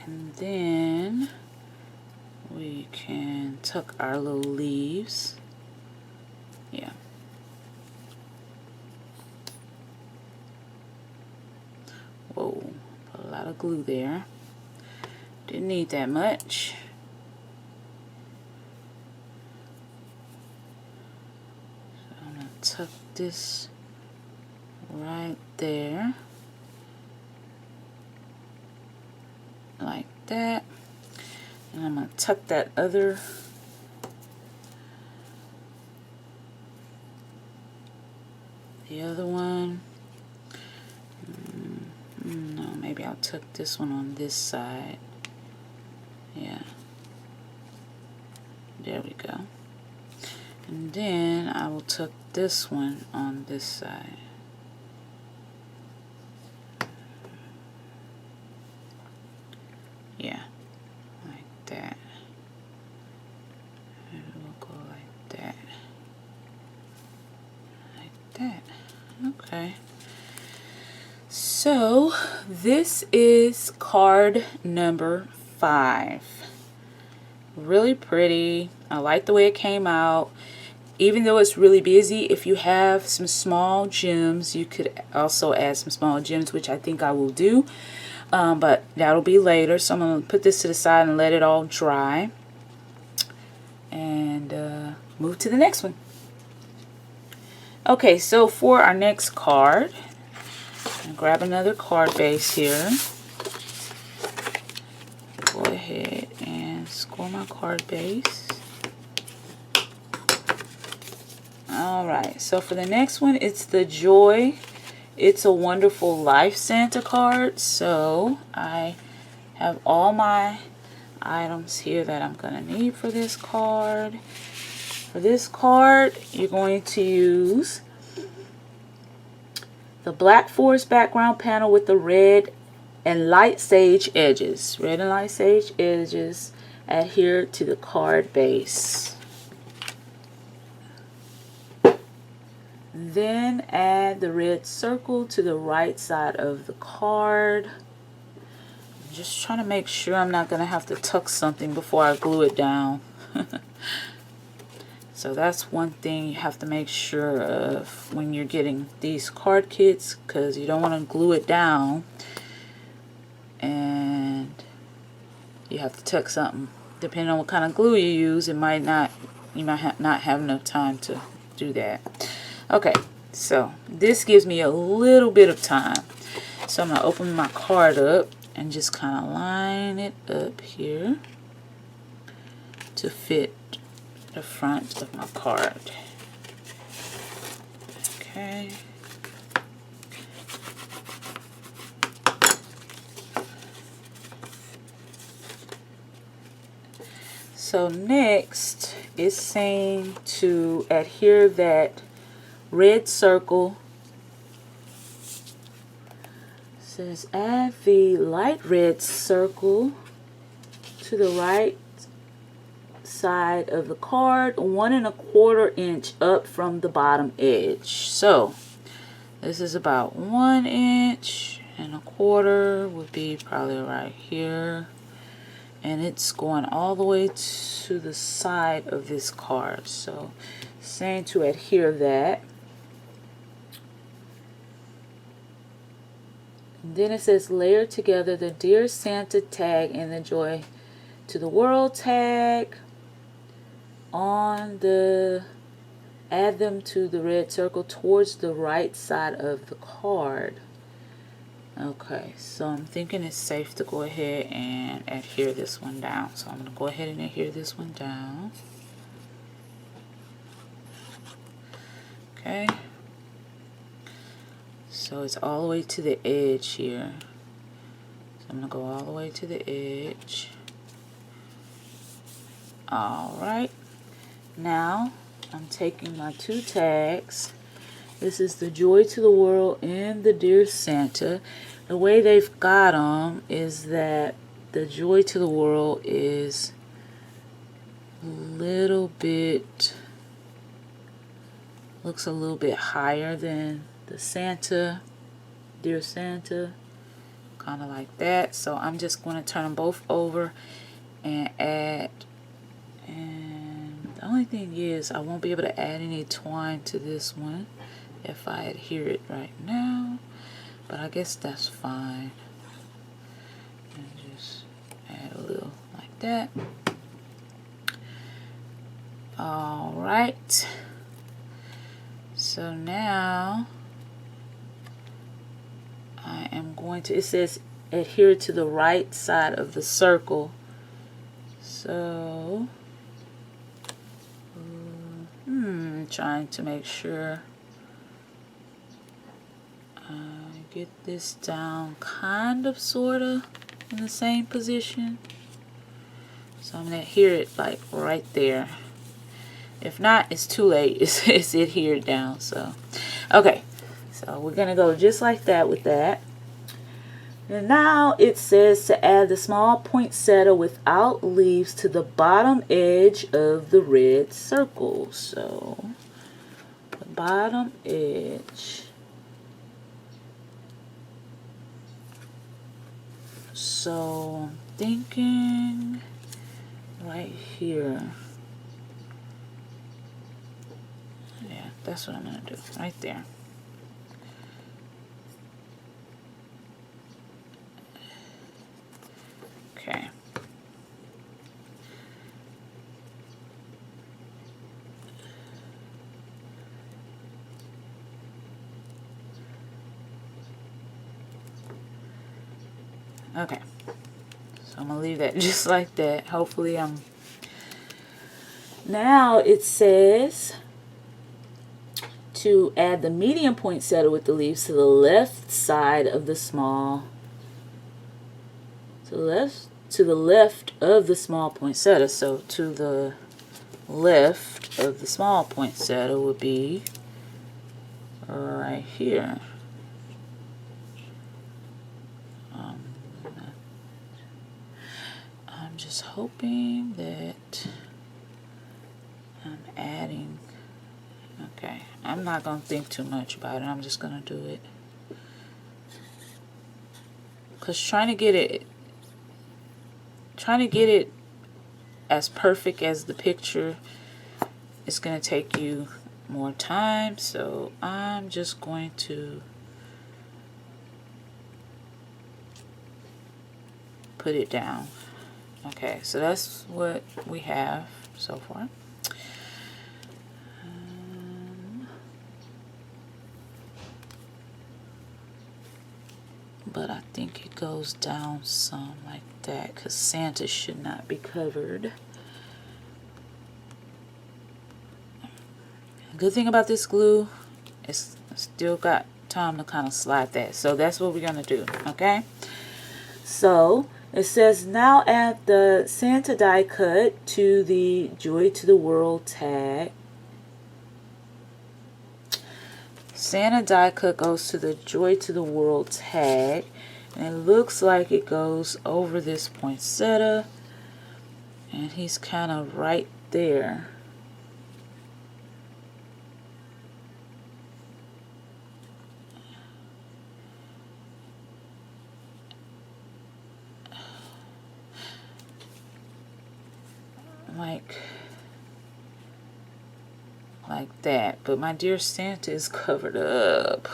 And then we can tuck our little leaves. Yeah. Whoa, put a lot of glue there. Didn't need that much. So I'm gonna tuck this right there. Like that. And I'm going to tuck that other one. No, maybe I'll tuck this one on this side. Yeah. There we go. And then I will tuck this one on this side. Yeah, like that. And we'll go like that. Like that. Okay. So this is card number 5. Really pretty. I like the way it came out. Even though it's really busy, if you have some small gems, you could also add some small gems, which I think I will do. But that'll be later. So I'm going to put this to the side and let it all dry. And move to the next one. Okay, so for our next card, I'm gonna grab another card base here. Go ahead and score my card base. Alright, so for the next one, it's the Joy, It's a Wonderful Life Santa card. So I have all my items here that I'm going to need for this card. For this card, you're going to use the black forest background panel with the red and light sage edges. Red and light sage edges adhere to the card base. Then add the red circle to the right side of the card. I'm just trying to make sure I'm not going to have to tuck something before I glue it down. So that's one thing you have to make sure of when you're getting these card kits, because you don't want to glue it down and you have to tuck something. Depending on what kind of glue you use, you might not have enough time to do that. Okay, so this gives me a little bit of time. So I'm going to open my card up and just kind of line it up here to fit the front of my card. Okay. So next it's saying to adhere that red circle. says add the light red circle to the right side of the card 1¼ inch up from the bottom edge. So this is about 1¼ would be probably right here, and it's going all the way to the side of this card. So saying to adhere that. And then it says layer together the Dear Santa tag and the Joy to the World tag on the, add them to the red circle towards the right side of the card. Okay, so I'm thinking it's safe to go ahead and adhere this one down. So I'm going to go ahead and adhere this one down. Okay. So it's all the way to the edge here. So I'm going to go all the way to the edge. Alright. Now I'm taking my 2 tags. This is the Joy to the World and the Dear Santa. The way they've got them is that the Joy to the World is a little bit, looks a little bit higher than the Santa, Dear Santa, kind of like that. So I'm just going to turn them both over and add. And the only thing is I won't be able to add any twine to this one if I adhere it right now, but I guess that's fine. And just add a little like that. Alright, so now I am going to, it says adhere to the right side of the circle. So trying to make sure I get this down kind of sort of in the same position. So I'm going to adhere it like right there. If not, it's too late. It's adhered down. So okay, so we're going to go just like that with that. And now it says to add the small poinsettia without leaves to the bottom edge of the red circle. So the bottom edge. So I'm thinking right here. Yeah, that's what I'm going to do right there. Okay. Okay. So I'm going to leave that just like that. Hopefully Now it says to add the medium poinsettia with the leaves to the left side of the small, to the left of the small poinsettia. So to the left of the small poinsettia would be right here. I'm just hoping that I'm adding. Okay, I'm not going to think too much about it. I'm just going to do it. Because trying to get it as perfect as the picture is going to take you more time. So I'm just going to put it down. Okay, so that's what we have so far. But I think it goes down some like that because Santa should not be covered. Good thing about this glue, it's still got time to kind of slide that. So that's what we're going to do, okay? So it says now add the Santa die cut to the Joy to the World tag. Santa die cut goes to the Joy to the World tag. And it looks like it goes over this poinsettia. And he's kind of right there. Like that. But my dear Santa is covered up.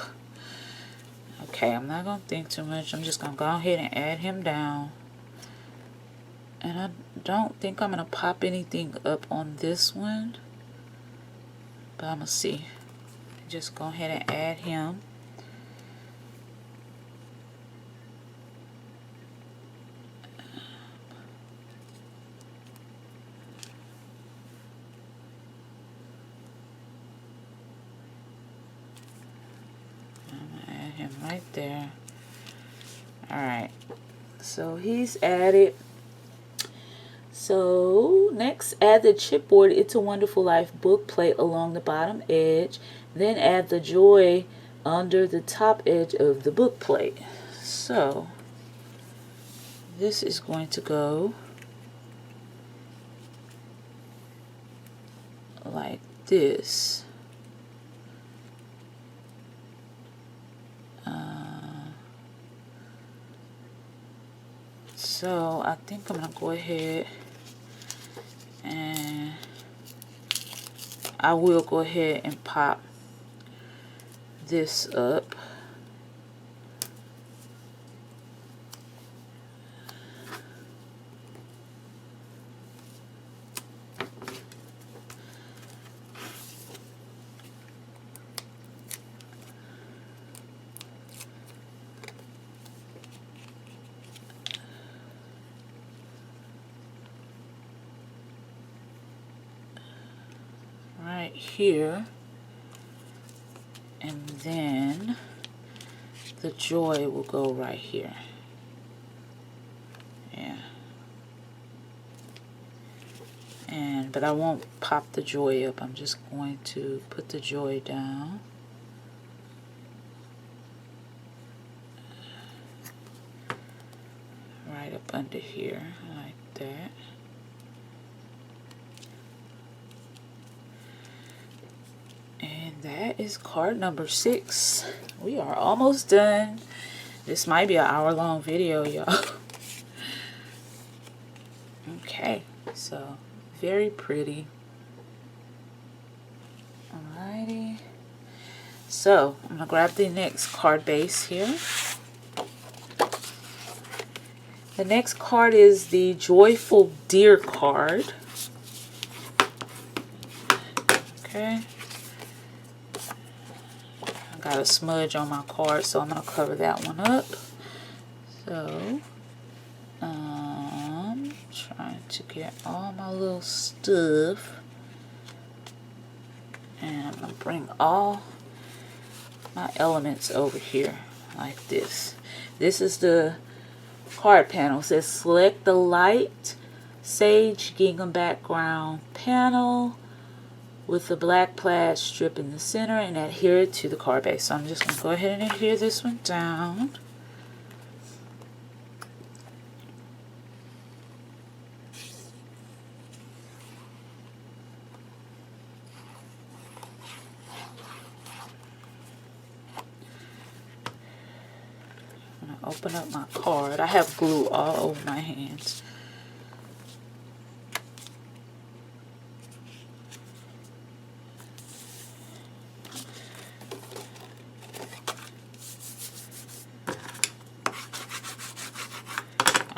Okay, I'm not going to think too much. I'm just going to go ahead and add him down. And I don't think I'm going to pop anything up on this one. But I'm going to see. Just go ahead and add him. Right there. Alright, so he's added. So next, add the chipboard It's a Wonderful Life book plate along the bottom edge. Then add the joy under the top edge of the book plate. So this is going to go like this. So I think I'm going to go ahead and I will go ahead and pop this up. Right here, and then the joy will go right here. Yeah, but I won't pop the joy up. I'm just going to put the joy down. Right up under here, like that. And that is card number 6. We are almost done. This might be an hour-long video, y'all. Okay, so very pretty. Alrighty. So I'm gonna grab the next card base here. The next card is the Joyful Deer card. Okay. I got a smudge on my card, so I'm going to cover that one up. So, trying to get all my little stuff. And I'm going to bring all my elements over here like this. This is the card panel. It says select the light sage gingham background panel with the black plaid strip in the center and adhere it to the card base. So I'm just going to go ahead and adhere this one down. I'm going to open up my card. I have glue all over my hands.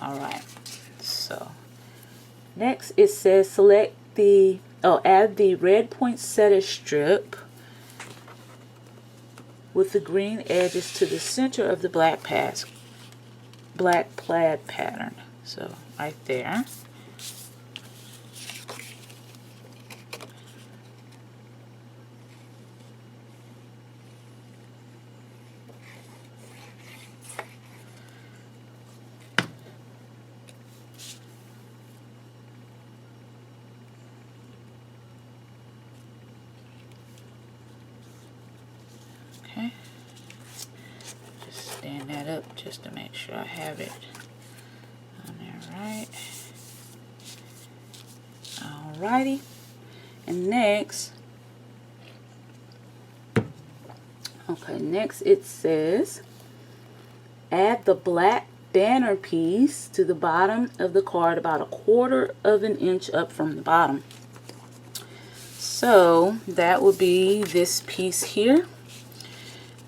Alright, so next it says select the, add the red poinsettia strip with the green edges to the center of the black plaid pattern. So right there. up just to make sure I have it on there right. Alrighty. And next, next it says, add the black banner piece to the bottom of the card about 1/4 of an inch up from the bottom. So that would be this piece here,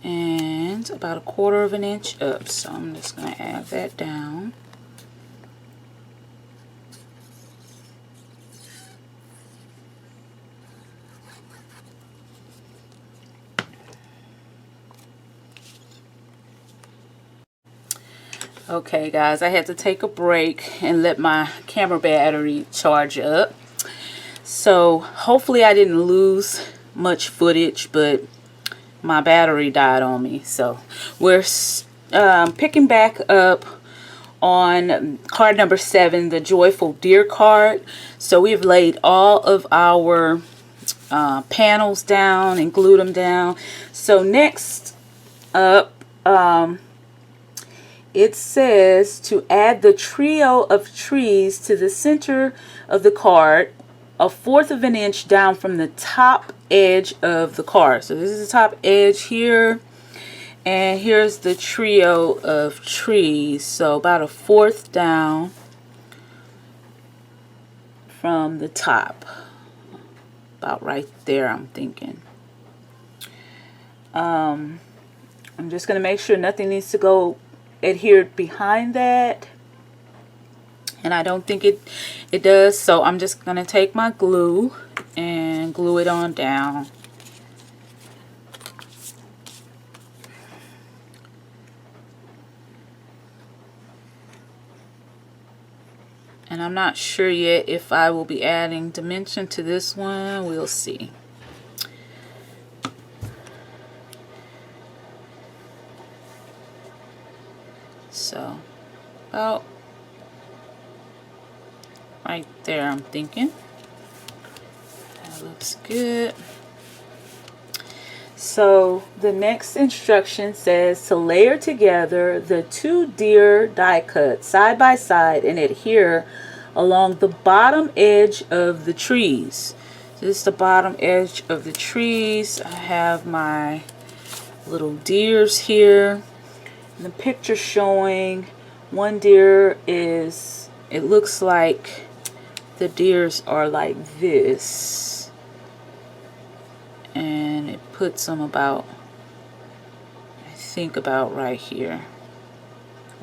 and about 1/4 of an inch up. So I'm just going to add that down. Okay guys, I had to take a break and let my camera battery charge up. So hopefully I didn't lose much footage, but my battery died on me. So we're picking back up on card number 7, the Joyful Deer card. So we've laid all of our panels down and glued them down. So next up, it says to add the trio of trees to the center of the card, 1/4 of an inch down from the top edge of the card. So this is the top edge here, and here's the trio of trees. So about 1/4 down from the top, about right there, I'm thinking. I'm just going to make sure nothing needs to go adhered behind that, and I don't think it does. So I'm just going to take my glue and glue it on down. And I'm not sure yet if I will be adding dimension to this one. We'll see. So about right there, I'm thinking. That looks good. So the next instruction says to layer together the 2 deer die cuts side by side and adhere along the bottom edge of the trees. So this is the bottom edge of the trees. I have my little deers here. The picture showing one deer is, it looks like the deers are like this, and it puts them about, I think about right here,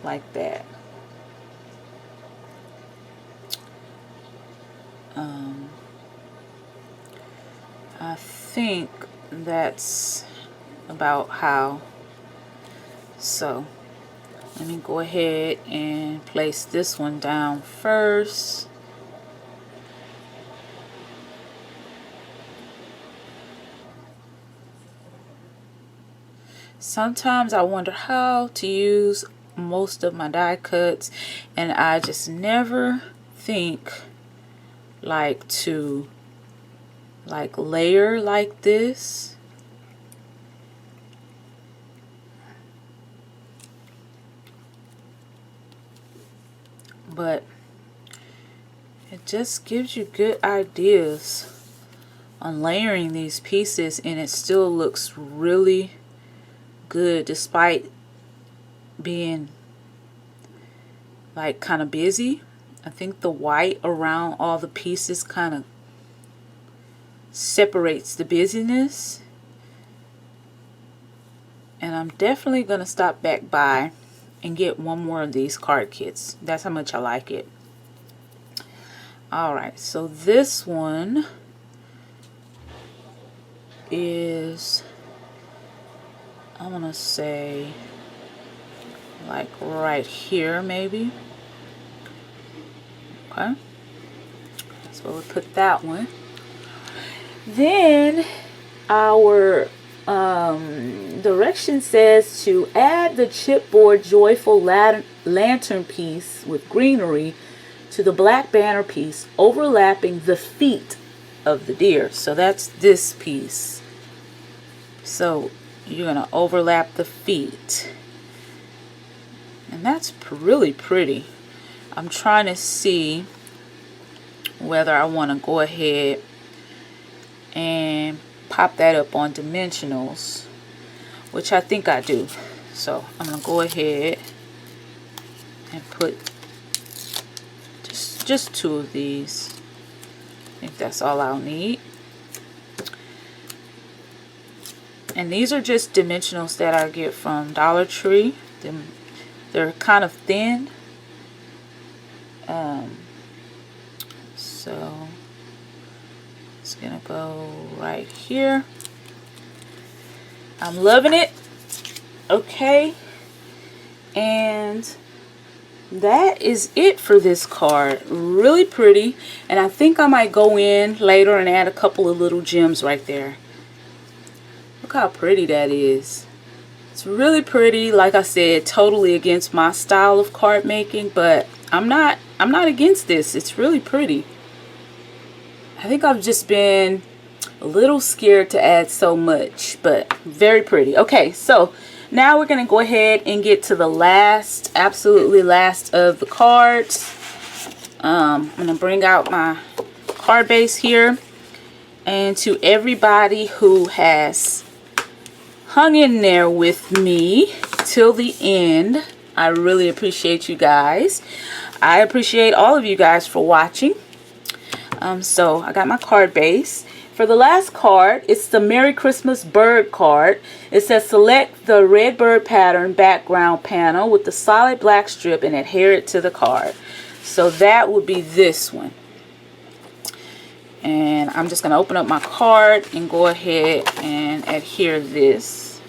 like that. I think that's about how. So let me go ahead and place this one down first. Sometimes I wonder how to use most of my die cuts, and I just never think to layer like this. But it just gives you good ideas on layering these pieces, and it still looks really good despite being like kind of busy. I think the white around all the pieces kind of separates the busyness. And I'm definitely going to stop back by and get one more of these card kits. That's how much I like it. Alright, so this one is, I want to say like right here maybe. Okay, so we'll put that one. Then our direction says to add the chipboard joyful lantern piece with greenery to the black banner piece overlapping the feet of the deer. So that's this piece. So you're going to overlap the feet. And that's really pretty. I'm trying to see whether I want to go ahead and pop that up on dimensionals, which I think I do. So I'm going to go ahead and put just 2 of these. I think that's all I'll need. And these are just dimensionals that I get from Dollar Tree. They're kind of thin. So it's gonna go right here. I'm loving it. Okay, and that is it for this card. Really pretty, and I think I might go in later and add a couple of little gems right there. Look how pretty that is. It's really pretty. Like I said, totally against my style of card making, but I'm not against this. It's really pretty. I think I've just been a little scared to add so much, but very pretty. Okay, so now we're going to go ahead and get to the last, absolutely last of the cards. I'm going to bring out my card base here. And to everybody who has hung in there with me till the end, I really appreciate you guys. I appreciate all of you guys for watching. So I got my card base. For the last card, it's the Merry Christmas bird card. It says select the red bird pattern background panel with the solid black strip and adhere it to the card. So that would be this one. And I'm just going to open up my card and go ahead and adhere this.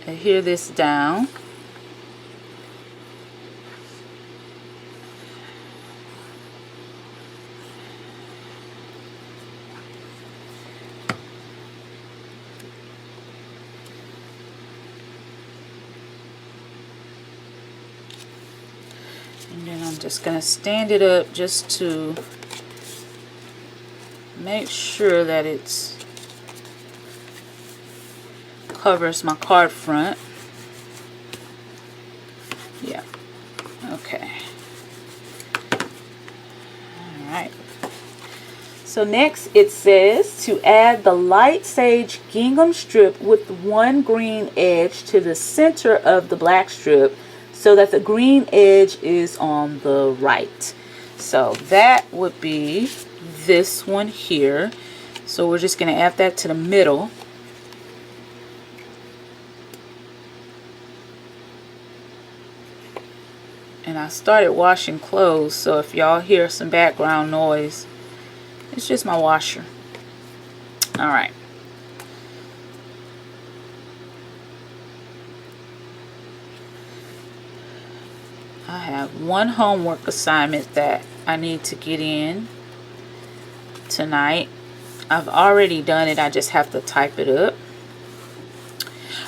Adhere this down. And then I'm just going to stand it up just to make sure that it's covers my card front. Yeah. Okay. Alright. So next it says to add the light sage gingham strip with one green edge to the center of the black strip, so that the green edge is on the right. So that would be this one here. So we're just going to add that to the middle. And I started washing clothes, so if y'all hear some background noise, it's just my washer. Alright. I have one homework assignment that I need to get in tonight. I've already done it. I just have to type it up.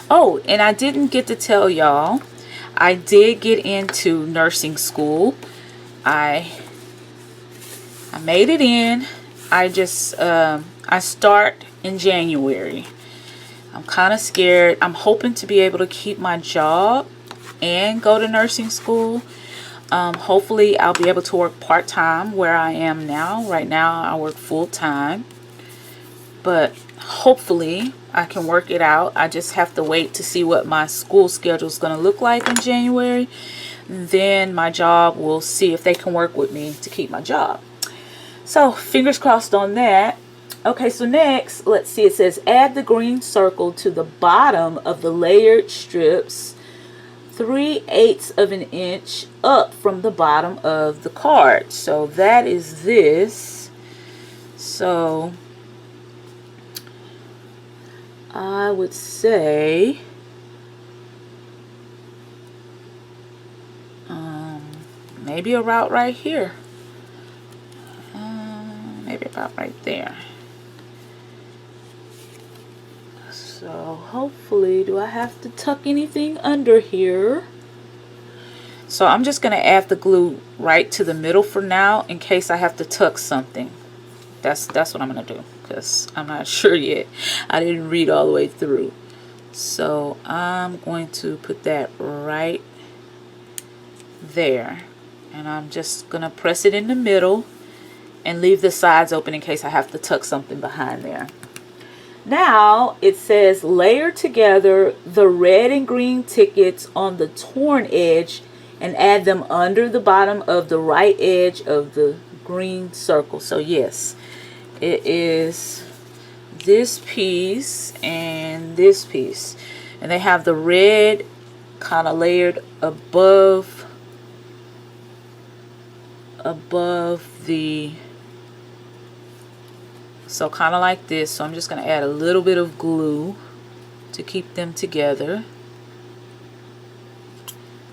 Oh, and I didn't get to tell y'all, I did get into nursing school. I made it in. I start in January. I'm kind of scared. I'm hoping to be able to keep my job and go to nursing school. Hopefully I'll be able to work part-time where I am now. Right now I work full-time, but hopefully I can work it out. I just have to wait to see what my school schedule is going to look like in January. Then my job will see if they can work with me to keep my job. So fingers crossed on that. Okay, so next, let's see, it says add the green circle to the bottom of the layered strips 3/8 of an inch up from the bottom of the card. So that is this. So I would say maybe about right here. Maybe about right there. So hopefully, do I have to tuck anything under here? So I'm just going to add the glue right to the middle for now in case I have to tuck something. That's what I'm going to do because I'm not sure yet. I didn't read all the way through. So I'm going to put that right there, and I'm just gonna press it in the middle and leave the sides open in case I have to tuck something behind there. Now it says layer together the red and green tickets on the torn edge and add them under the bottom of the right edge of the green circle. So yes, it is this piece and this piece, and they have the red kind of layered above the, so kind of like this. So I'm just going to add a little bit of glue to keep them together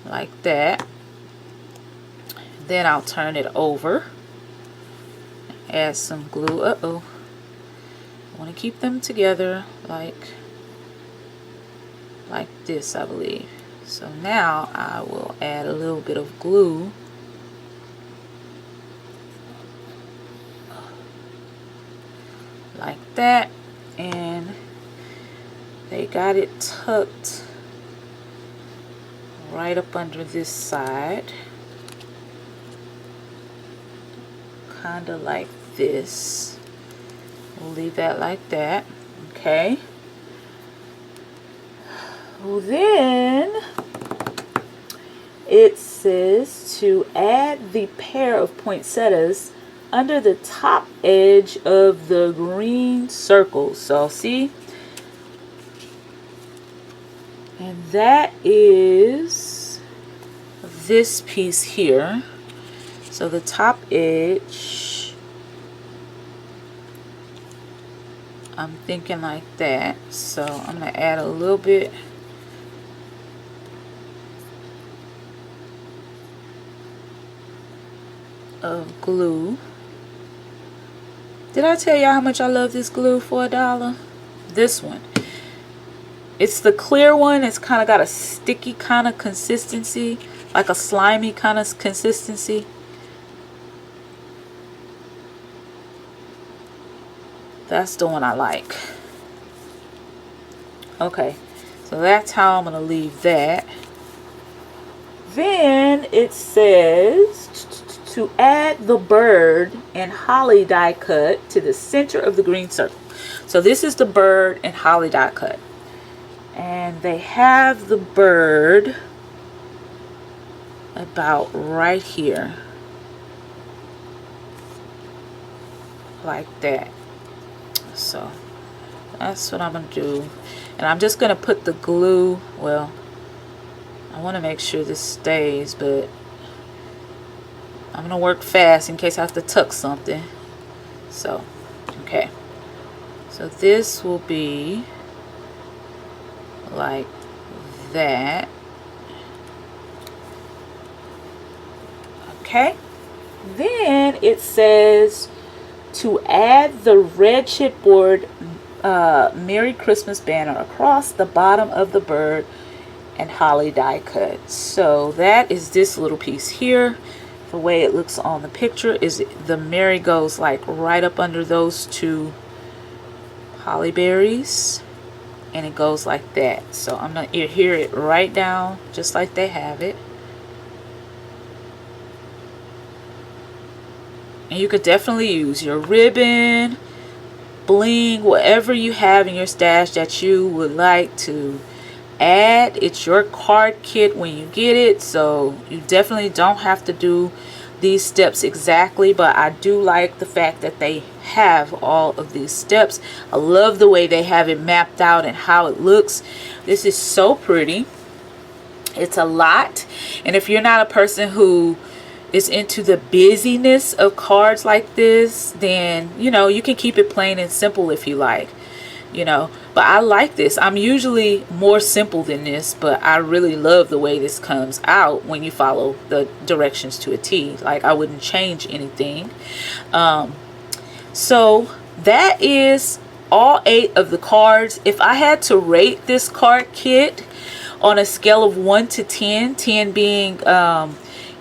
like that. Then I'll turn it over, add some glue. I want to keep them together like this, I believe. So now I will add a little bit of glue like that, and they got it tucked right up under this side, kind of like this. We'll leave that like that. Okay. Well, then it says to add the pair of poinsettias under the top edge of the green circle. So see, and that is this piece here. So the top edge, I'm thinking like that. So I'm going to add a little bit of glue. Did I tell y'all how much I love this glue for $1? This one. It's the clear one. It's kind of got a sticky kind of consistency, like a slimy kind of consistency. That's the one I like. Okay, so that's how I'm going to leave that. Then it says to add the bird and holly die cut to the center of the green circle. So this is the bird and holly die cut. And they have the bird about right here. Like that. So that's what I'm going to do. And I'm just going to put the glue, well, I want to make sure this stays, but I'm going to work fast in case I have to tuck something. So, okay. So this will be like that. Okay. Then it says to add the red chipboard Merry Christmas banner across the bottom of the bird and holly die cut. So that is this little piece here. The way it looks on the picture is the Mary goes like right up under those two holly berries, and it goes like that. So I'm going to adhere it right down just like they have it. And you could definitely use your ribbon, bling, whatever you have in your stash that you would like to add. It's your card kit when you get it, so you definitely don't have to do these steps exactly, but I do like the fact that they have all of these steps. I love the way they have it mapped out and how it looks. This is so pretty. It's a lot, and if you're not a person who is into the busyness of cards like this, then you know you can keep it plain and simple if you like, you know. But I like this. I'm usually more simple than this, but I really love the way this comes out when you follow the directions to a T. Like, I wouldn't change anything. So that is all 8 of the cards. If I had to rate this card kit on a scale of 1 to 10, 10 being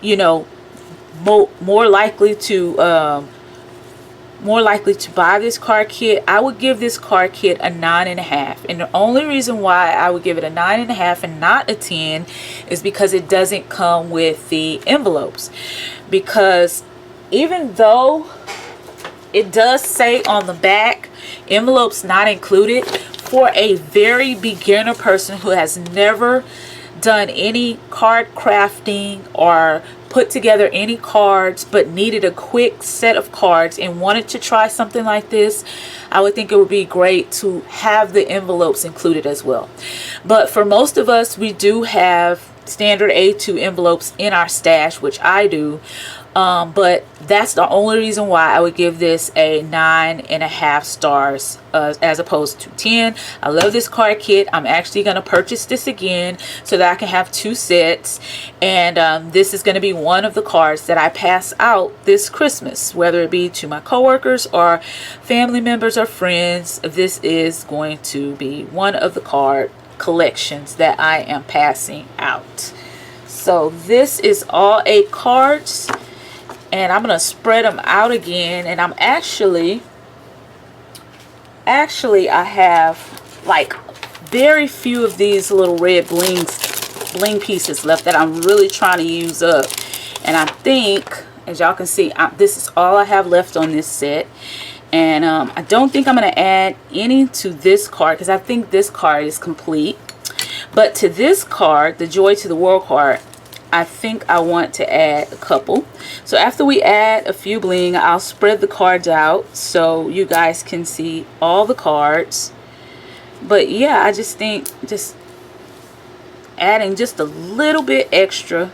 you know, more likely to more likely to buy this card kit, I would give this card kit a 9.5. And the only reason why I would give it a 9.5 and not a 10 is because it doesn't come with the envelopes. Because even though it does say on the back, envelopes not included, for a very beginner person who has never done any card crafting or put together any cards but needed a quick set of cards and wanted to try something like this, I would think it would be great to have the envelopes included as well. But for most of us, we do have standard A2 envelopes in our stash, which I do. But that's the only reason why I would give this a 9.5 stars as opposed to 10. I love this card kit. I'm actually going to purchase this again so that I can have 2 sets. And this is going to be one of the cards that I pass out this Christmas, whether it be to my coworkers or family members or friends. This is going to be one of the card collections that I am passing out. So this is all 8 cards. And I'm going to spread them out again. And I'm actually I have like very few of these little red bling pieces left that I'm really trying to use up. And I think, as y'all can see, this is all I have left on this set. And I don't think I'm going to add any to this card because I think this card is complete. But to this card, the Joy to the World card, I think I want to add a couple. So after we add a few bling, I'll spread the cards out so you guys can see all the cards. But yeah, I just think just adding just a little bit extra.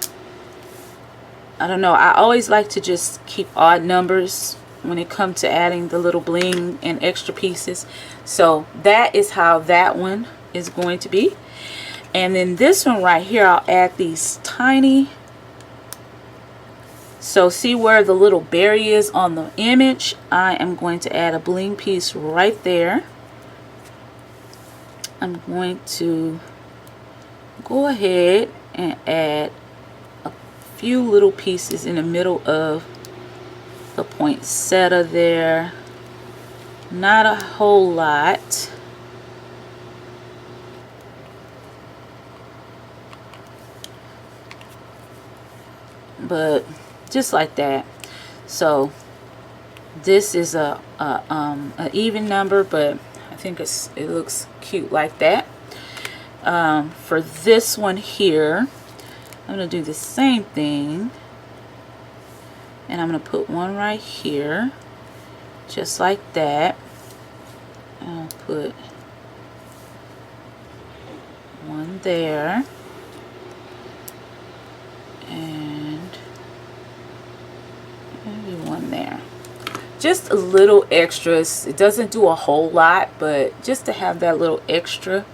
I don't know, I always like to just keep odd numbers when it comes to adding the little bling and extra pieces. So that is how that one is going to be. And then this one right here, I'll add these tiny. So see where the little berry is on the image? I am going to add a bling piece right there. I'm going to go ahead and add a few little pieces in the middle of the poinsettia there. Not a whole lot. But just like that. So this is a even number, but I think it looks cute like that. For this one here, I'm going to do the same thing, and I'm going to put one right here just like that. I'll put one there and maybe one there. Just a little extras. It doesn't do a whole lot, but just to have that little extra.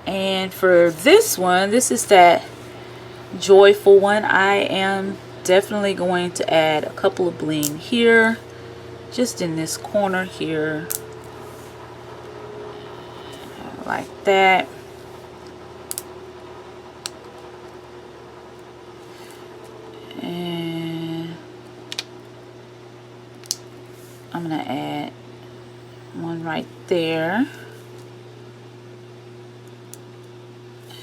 And for this one, this is that joyful one. I am definitely going to add a couple of bling here, just in this corner here, like that. And I'm going to add one right there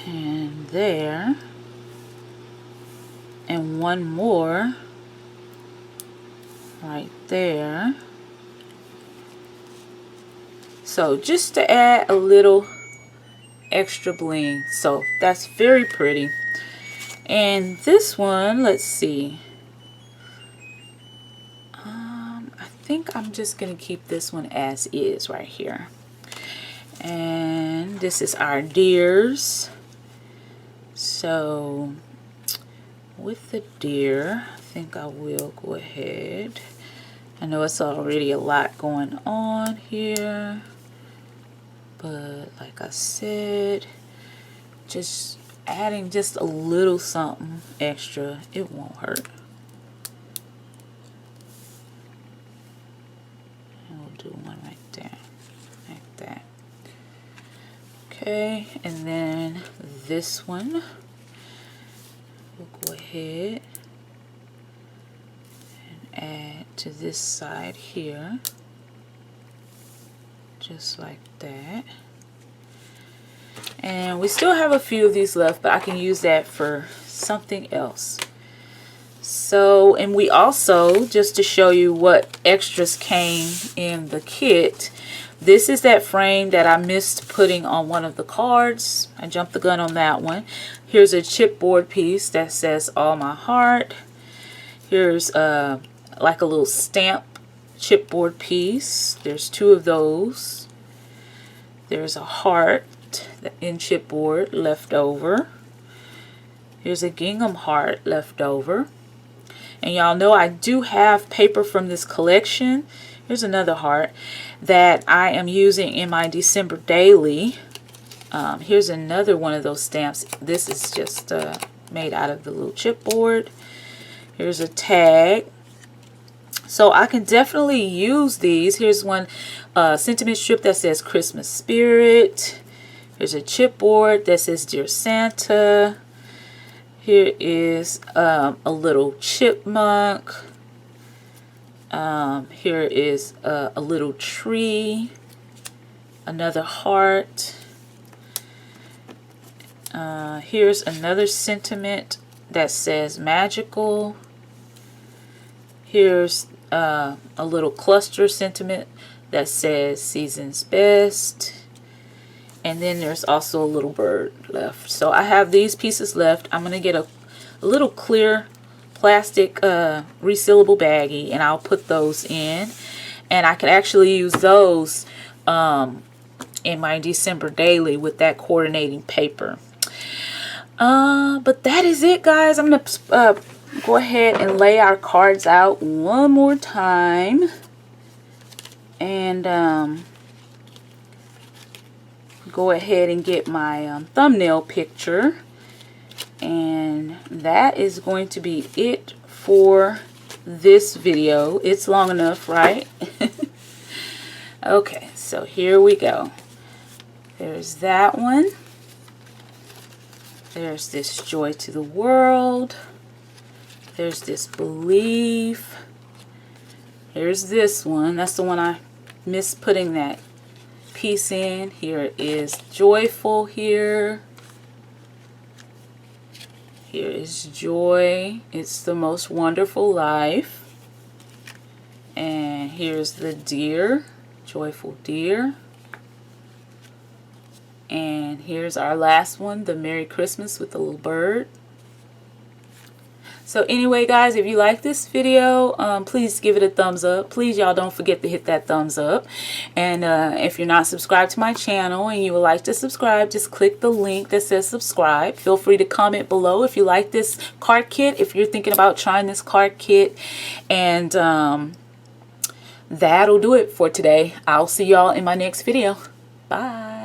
and there, and one more right there. So just to add a little extra bling. So that's very pretty. And this one, let's see, I think I'm just gonna keep this one as is right here. And this is our deers. So with the deer, I think I will go ahead. I know it's already a lot going on here, but like I said, just adding just a little something extra, it won't hurt. And we'll do one right there, like that. Okay, and then this one, we'll go ahead and add to this side here, just like that. And we still have a few of these left, but I can use that for something else. So, and we also, just to show you what extras came in the kit, this is that frame that I missed putting on one of the cards. I jumped the gun on that one. Here's a chipboard piece that says "All My Heart." Here's like a little stamp chipboard piece. There's 2 of those. There's a heart in chipboard left over. Here's a gingham heart left over. And y'all know I do have paper from this collection. Here's another heart that I am using in my December daily. Here's another one of those stamps. This is just made out of the little chipboard. Here's a tag. So I can definitely use these. Here's one sentiment strip that says Christmas Spirit. Here's a chipboard that says Dear Santa. Here is a little chipmunk. Here is a little tree. Another heart. Here's another sentiment that says magical. Here's a little cluster sentiment that says season's best. And then there's also a little bird left. So I have these pieces left. I'm going to get a little clear plastic resealable baggie, and I'll put those in. And I could actually use those in my December daily with that coordinating paper. But that is it, guys. I'm going to go ahead and lay our cards out one more time. And go ahead and get my thumbnail picture. And that is going to be it for this video. It's long enough, right? Okay, so here we go. There's that one. There's this joy to the world. There's this belief. Here's this one. That's the one I missed putting that piece in. Here is joyful here. Here is joy. It's the most wonderful life. And here's the deer, joyful deer. And here's our last one, the Merry Christmas with the little bird. So anyway, guys, if you like this video, please give it a thumbs up. Please, y'all, don't forget to hit that thumbs up. And if you're not subscribed to my channel and you would like to subscribe, just click the link that says subscribe. Feel free to comment below if you like this card kit, if you're thinking about trying this card kit. And that'll do it for today. I'll see y'all in my next video. Bye.